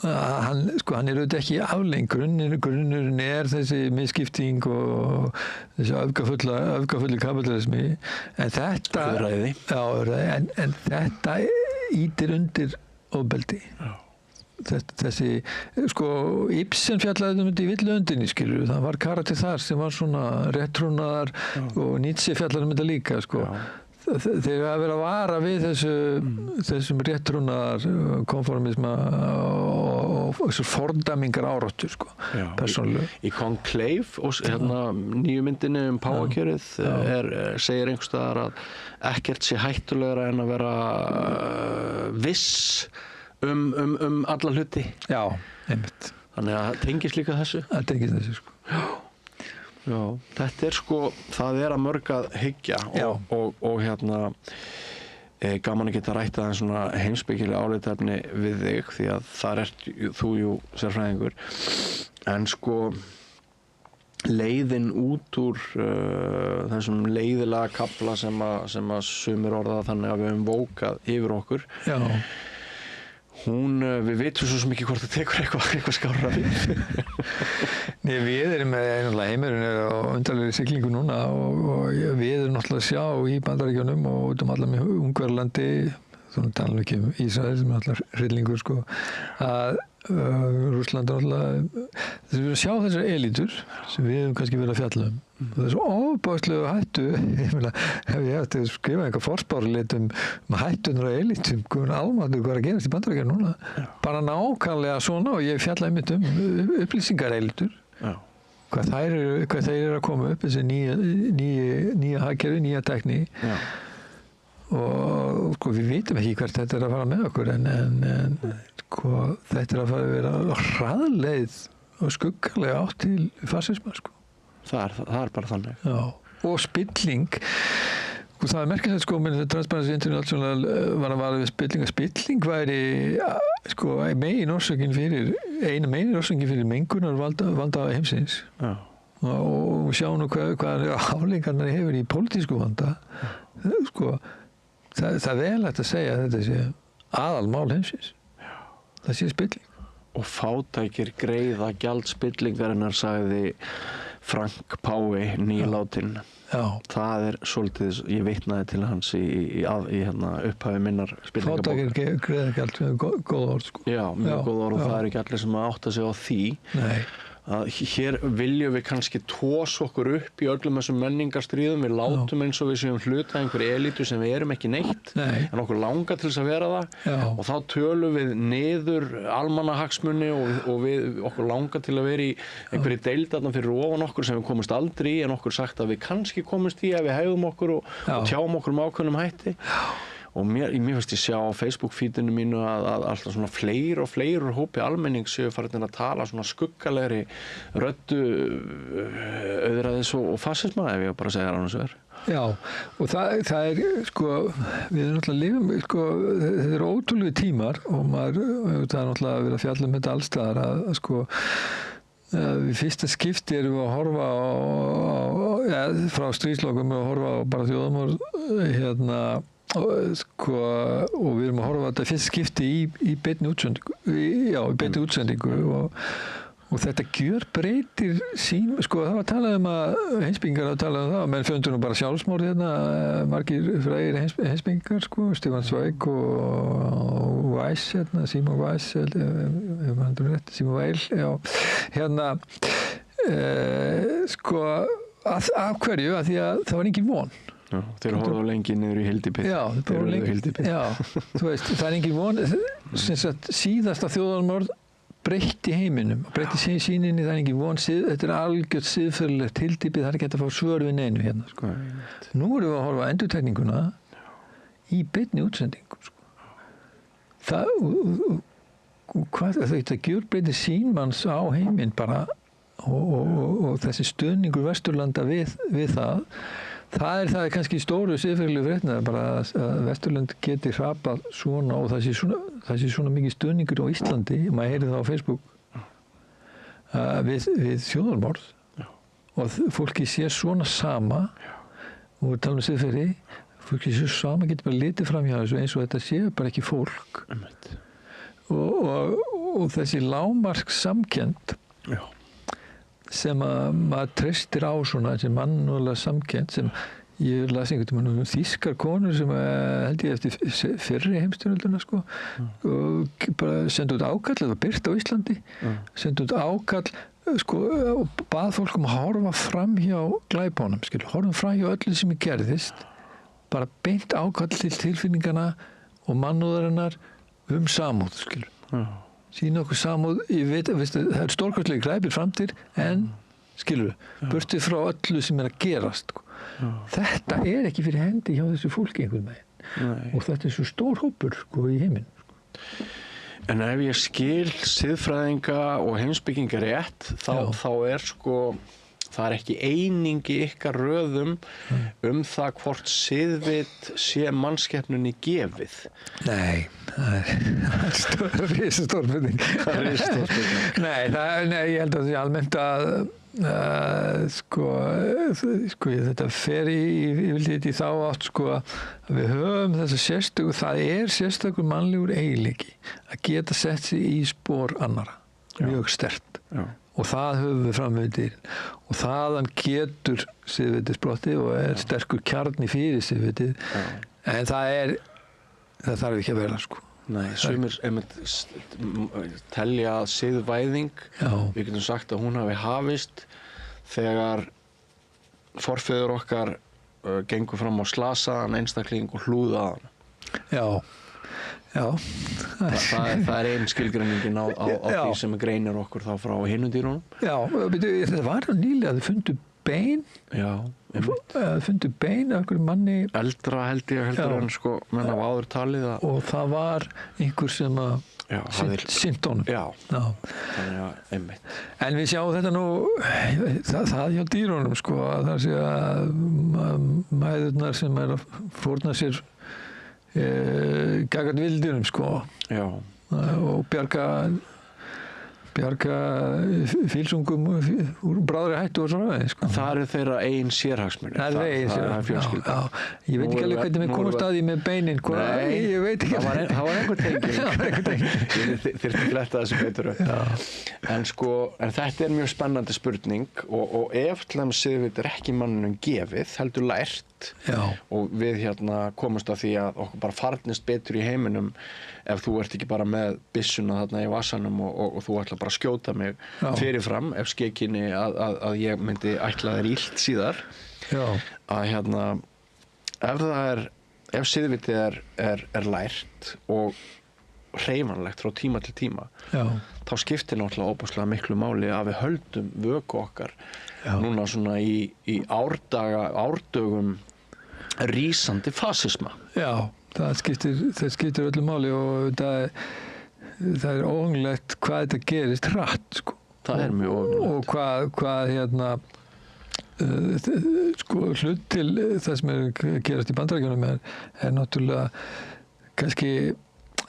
hann er auðvitað ekki aflegging grunnurinn þessi misskipting og þessi öfgafulli kapitalismi en þetta en þetta ýtir undir ofbeldi þessi Ibsen fjallaði þetta í villöndinni skilur það var karakter þar sem var svona réttrúnaðar og Nietzsche fjallaði þetta líka þegar að vera að vara við þessum réttrúnaðar konformisma og þessar fordæmingar áráttur persónulega. Í Conclave og nýju myndinni páfakjörið segir einhvers staðar að ekkert sé hættulegra en að vera viss alla hluti. Já, einmitt. Þannig að það tengist líka þessu. Það tengist þessu, sko. Já, þetta sko, það að mörg að hyggja og hérna gaman að geta rætt aðeins svona heimspekilega álitaefni við þig því að þar ert þú jú sérfræðingur. En sko, leiðin út úr þessum leiðilega kafla sem að sumir orða þannig að við höfum vókað yfir okkur. Já. Við vitum svo mikið hvort það tekur eitthvað skárra við. Nei, við erum með heimurinn á undarlegri siglingu núna og við erum náttúrulega að sjá í Bandaríkjunum og út allar með Ungverjalandi, þú talar ekki Ísrael sem er allar hryllingur, sko, að Rússland er náttúrulega, við erum að sjá þessar elítur sem við hefum kannski verið að fjalla og það er svo ofboðslega hættu, ég meina, ef ég ætti að skrifa eitthvað forspárlit hættunar og elítum, almatur hvað er að gerast í Bandaríkjunum núna, bara nákvæmlega svona og ég fjalla einmitt upplýsingar elítur, hvað þeir eru að koma upp, þessi nýja hagkerfi, nýja tekní. Og sko, við vitum ekki hvert þetta er að fara með okkur en sko, þetta er að fara að vera hraðleið og skuggalega átt til fasisma, sko. Það er bara þannig. Já, og spilling, sko, það er merkilegt, sko, með Transparency International var að vara við spilling, að spilling væri, sko, eina meginorsökin fyrir mengunarvalda heimsins. Já. Og sjá nú hvað afleiðingarnar hefur í pólitísku vanda, sko. Það er vel hægt að segja að þetta sé aðalmál heimsins. Það sé spilling. Og fátækir greiða gjald spillingarinnar, sagði Frank Pái nýlátin. Já. Það er svolítið, ég vitnaði til hans í upphafi minnar spillingabókar. Fátækir greiða gjald, góð orð, sko. Já, mjög góð orð og það er ekki allir sem að átta sig á því. Nei. Að hér viljum við kannski tósa okkur upp í öllum þessum menningarstríðum, við látum eins og við séum hluta einhverju elítu sem við erum ekki neitt, en okkur langar til þess að vera það og þá tölum við niður almannahagsmuni og okkur langar til að vera í einhverju deildarna fyrir ofan okkur sem við komumst aldrei í en okkur sagt að við kannski komumst í ef við hegðum okkur og tjáum okkur ákveðnum hætti. Og mér finnst ég sjá á Facebook-feedinu mínu að alltaf svona fleiri og fleiri hópi almennings séu farin að tala svona skuggalegri röddu auðræðis og fasisma, ef ég bara segja annars verð. Já, og það er, sko, við erum náttúrulega lifum, sko, þetta eru ótrúlegu tímar og það er náttúrulega að vera að fjalla þetta allstaðar að sko, við fyrsta skipti erum við að horfa á frá stríðslokum og horfa á bara þjóðamorð, sko, og við erum að horfa á þetta fyrst skipti í beinni útsendingu og þetta gjörbreytir sín, sko, það var talað að heimspekingar hafa talað það, menn föndu nú bara sjálfsmorð margir frægir heimspekingar, sko, Stefan Zweig og Weiss, Simon Weiss, Simon Weil, sko, af hverju, að því að það var engin von. Já, þeir horfðu lengi niður í hyldýpið. Já, þeir horfðu lengi. Já, þú veist, það er engin von, sem sagt, síðasta þjóðarmorð breytti heiminum, breytti síninni, það er engin von, þetta er algjört siðferðilegt hyldýpið, það er ekki hægt að fá svör við neinu hérna, sko. Nú erum við að horfa á endurtekninguna í beinni útsendingu, sko. Þetta gjörbreytir sýn manns á heiminn bara og þessi stuðningur Vesturlanda við það er kannski stóru siðferðilegu fréttina bara að Vesturlönd geti hrapað svona og það sé svona mikið stuðningur á Íslandi, maður heyri það á Facebook við þjóðarmorð og fólki sé svona sama og við talum siðferði, fólki sé sama getur bara litið fram hjá þessu eins og þetta sé bara ekki fólk og þessi lágmark samkennd sem að maður treystir á svona þessi mannúðlega samkennd sem ég las einhvern veginn þýskar konur sem held ég eftir fyrri heimsstyrjöldina, sko, og bara sendu út ákall, það var birt á Íslandi, sendu út ákall, sko, og bað fólk að horfa fram hjá glæpunum, horfa fram hjá öllu sem gerðist, bara beint ákall til tilfinningana og mannúðarinnar samúð, sína okkur samúð, ég veit að það er stórkostlega glæpir framtíð en skilur við, burtið frá öllu sem er að gerast, sko. Þetta er ekki fyrir hendi hjá þessu fólki einhvern veginn og þetta er svo stór hópur, sko, í heiminn, sko. En ef ég skil siðfræðinga og heimspekinga rétt, þá sko, það ekki eining í ykkar röðum það hvort siðvit sé mannskepnunni gefið. Nei, það er risastór spurning. Nei, ég held að það sé almennt að þetta fer í þá átt sko að við höfum þessa sérstöku, það er sérstakur mannlegur eiginleiki að geta sett sig í spor annara, mjög sterkt. Já. Og það höfum við framvitið og þaðan getur siðvitið sprottið og er sterkur kjarni fyrir siðvitið, en það þarf ekki að vera sko. Nei, sumir telja að siðvæðing, við getum sagt að hún hafi hafist þegar forfeður okkar gengur fram á slasaðan einstakling og hlúðaðan. Já. Það er ein skilgreiningin á því sem greinir okkur þá frá hinum dýrunum. Já, þetta var nýlega að þau fundu bein. Já, fundu bein af einhverjum manni. Eldra heldur en sko, menn af áður talið. Og það var einhver sem sinnt honum. Já, þannig að einmitt. En við sjáum þetta nú, það hjá dýrunum sko, að það sé að mæðurnar sem að fórna sér gagnvart vildirum sko. Já. Og bjarga fílsungum úr bráðri hættu og svona sko. Það eru þeirra eigin sérhagsmunir. Það er fjölskylda. Ég veit ekki alveg hvernig við komum staði með beinin. Nei, ég veit ekki. Það var einhver tenging. Ég þyrfti að fletta þessu betur upp. En þetta er mjög spennandi spurning og ef til dæmis siðvit er ekki manninum gefið, heldur lært. Já. Og við komumst að því að okkur bara farnist betur í heiminum ef þú ert ekki bara með byssuna þarna í vasanum og þú ætla bara að skjóta mig fyrirfram ef skekinni að ég myndi ætla þér illt síðar. Já. Að ef siðvitið er lært og hreyfanlegt frá tíma til tíma, þá skiptir náttúrulega óbúslega miklu máli að við höldum vöku okkar núna svona í árdögum rísandi fasisma. Já, það skiptir öllu máli og það er óhugnlegt hvað þetta gerist hratt sko. Það er mjög óhugnlegt. Og hvað sko hlut til það sem gerast í Bandaríkjunum er náttúrulega kannski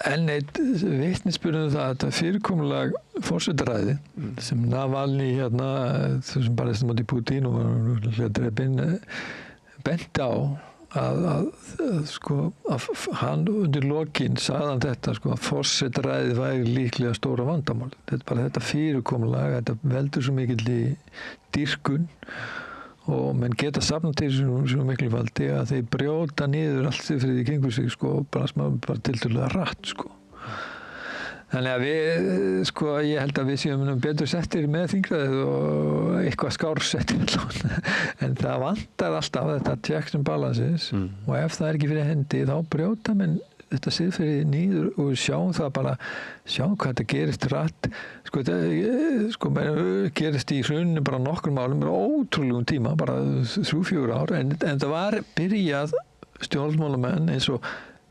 enn eitt vitnisburður það að þetta fyrirkomulag forsetaræði sem Navalny þessum barðist móti Putin og drepinn bent á að hann undir lokin sagði hann þetta sko, að forsetaræði væri líklega stóra vandamál. Þetta bara þetta fyrirkomulag, þetta veldur svo mikill í dýrkun og menn geta safnað til svo miklu valdi að þeir brjóta niður allt siðferði í kringum sig sko, bara tiltölulega rætt sko. Þannig að ég held að við séum betur settir með þingræðið og eitthvað skársettir en það vantar alltaf þetta checks and balances og ef það er ekki fyrir hendi þá brjóta menn þetta siðferði niður og sjáum hvað þetta gerist rætt sko gerist í hruninu bara nokkur málum ótrúlegum tíma, bara 3-4 ár en það var byrjað stjórnmálamenn eins og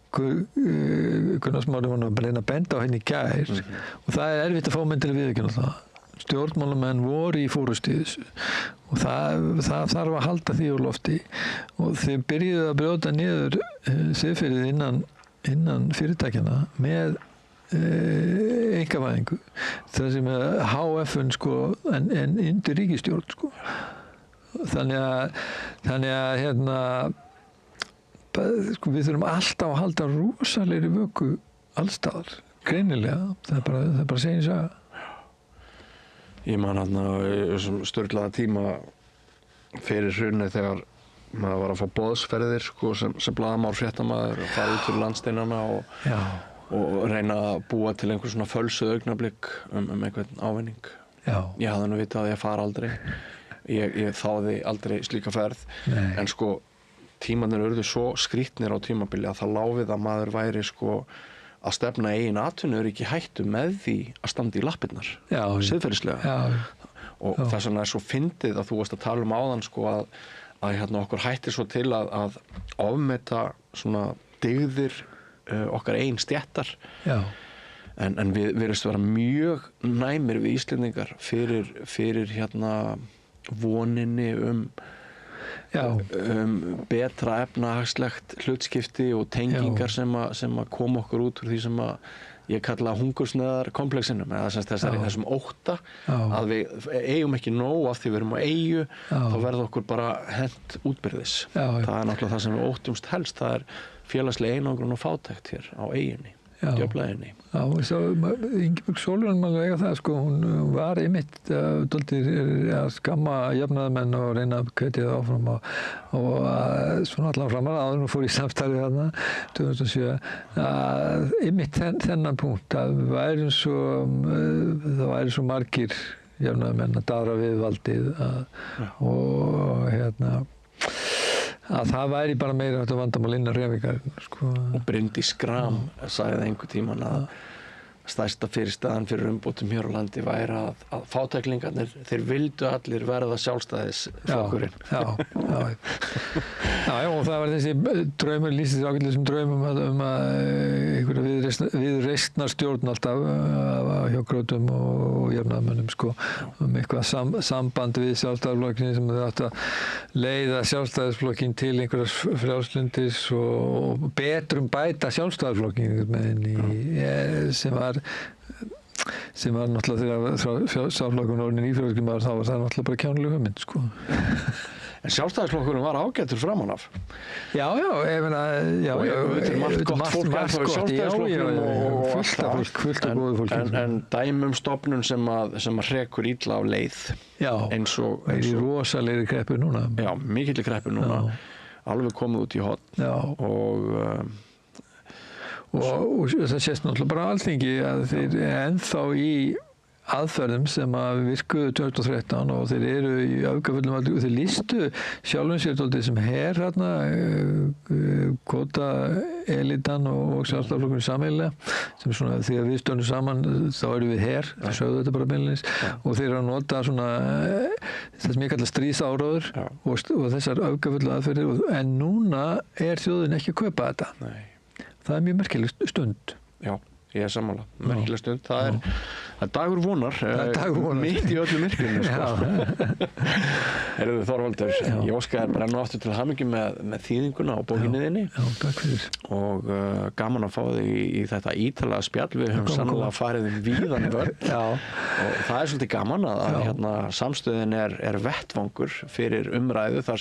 Gunnar Smári var að reyna að benda á henni í gær og það er erfitt að fá menn til að viðurkenna það. Stjórnmálamenn voru í fórustu í þessu og það þarf að halda því úr lofti og þeir byrjuðu að brjóta niður siðferðið innan fyrirtækjana með einkavæðingu það sem er HF-un sko en undir ríkisstjórn sko. Þannig að sko, við þurfum alltaf að halda rosalegri vöku allstaðar, greinilega það er bara segin saga. Ég man þessum sturlaða tíma fyrir hrunið þegar maður var að fá boðsferðir sko, sem blaðamaður, fréttamaður og fara út fyrir landsteinana og reyna að búa til einhver svona fölsuð augnablik einhvern ávinning. Já. Ég hafði nú vitað að ég fara aldrei, ég þáði aldrei slíka ferð. Nei. En sko tímarnir urðu svo skrýtnir á tímabili að það lá við að maður væri sko að stefna eigin atvinnuöryggi hættu með því að standa í lappirnar siðferðislega og þess vegna er svo fyndið að þú varst að tala áðan sko að okkur hættir svo til að ofmeta svona dygðir okkar eigin stéttar en við verðumst vera mjög næmir við Íslendingar fyrir voninni betra efnahagslegt hlutskipti og tengingar sem að koma okkur út úr því sem að ég kalla hungursneiðar komplexinum, eða þessum ótta að við eigum ekki nóg af því við erum á eyju, þá verður okkur bara hent útbyrðis. Það er náttúrulega það sem við óttumst helst, það er félagsleg einangrun og fátækt hér á eyjunni, djöflaeyjunni. Já, Ingibjörg Sólrún má eiga það, sko, hún var einmitt dálítið að skamma jafnaðarmenn og reyna að hvetja það áfram og svona allan framar áður hún fór í samstarfið þarna 2007 einmitt þennan punkt að það væri svo margir jafnaðarmenn að daðra við valdið og að það væri bara meira þetta vandamál innan hreyfingarinnar, sko. Og Bryndís Schram sagði einhvern tímann að stærsta fyrirstaðan fyrir umbótum hér á landi væri að fátæklingarnir, þeir vildu allir verða sjálfstæðisflokkurinn. Já, og það var þessi draumur, lýsist ágætlega sem draumum einhverja viðreistnar stjórn alltaf hjá Grótum og jafnaðarmönnum, sko, eitthvað samband við sjálfstæðisflokkinn sem þau áttu að leiða sjálfstæðisflokkinn til einhverjas frjálslyndis og betrum bæta sjálfstæðisflokkinn með henni sem var náttúrulega þegar Sjálfstæðisflokkurinn orðinn ífjölskylmaður, þá var það náttúrulega bara kjánuleg hugmynd, sko. En Sjálfstæðisflokkurinn var ágætur framan af. Já, ég meina, margt gott fólk í Sjálfstæðisflokknum og fullt af góðu fólki. En dæmum stofnun sem að hrekur illa á leið. Já, það er í rosalegri kreppu núna. Já, mikilli kreppu núna. Alveg komið út í horn og það sést náttúrulega bara Alþingi að þeir ennþá í aðferðum sem að virkuðu 2013 og þeir eru í öfgafullum og þeir lýstu sjálfum sér dálítið sem her hérna, kvótaelitan og sjálfstæðisflokkurinn sameiginlega sem svona þegar við stöndum saman þá erum við her, þeir sögðu þetta bara beinlínis og þeir eru að nota svona það sem ég kalla stríðsáróður og þessar öfgafullu aðferðir en núna er þjóðin ekki að kaupa þetta. Nei. Það er mjög merkileg stund. Já, ég er sammála. Merkileg stund. Það er dagur vonar. Mitt í öllu myrkrinu, sko. Heyrðu Þorvaldur, ég óska þér bara nú aftur til hamingju með þýðinguna á bókinni þinni. Já, takk fyrir. Og gaman að fá þig í þetta ítalega spjall. Við höfum sannlega farið víðan vörn. Og það er svolítið gaman að samstöðin er vettvangur fyrir umræðu þar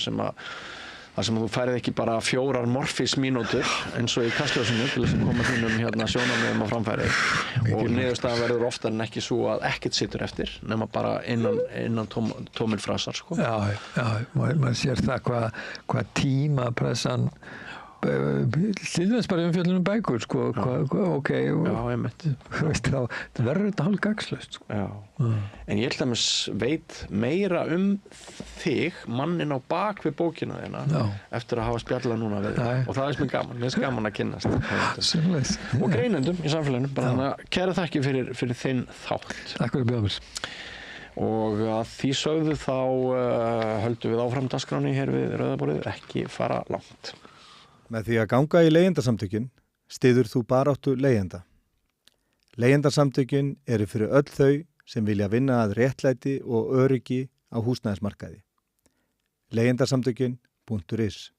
sem þú færið ekki bara 4 morfísmínútur eins og í Kastljósinu til þess að koma þínum sjónarmiðum á framfæri og niðurstaðan verður oftar en ekki svo að ekkert situr eftir nema bara innan tómir frasar, sko. Já, maður sér það hvað tímapressan hlýðast bara umfjöllunum bækur, sko, ok. Já, einmitt. Það verður þetta hálf gagnslaust, sko. Já, en ég veit meira þig, mannin á bak við bókina þína, eftir að hafa spjallað núna við þig. Og það mér gaman, gaman að kynnast. Sannleiðis. Og greinendum í samfélaginu, bara þannig að kæra þakki fyrir þinn þátt. Takk fyrir að bjóða mér. Og að því sögðu þá höldum við áfram dagskráni hér við Rauðaborðið, ekki fara langt. Með því að ganga í leigjendasamtökin styður þú baráttu leigjenda. Leigjendasamtökin eru fyrir öll þau sem vilja vinna að réttlæti og öryggi á húsnæðismarkaði. Leigjendasamtökin.is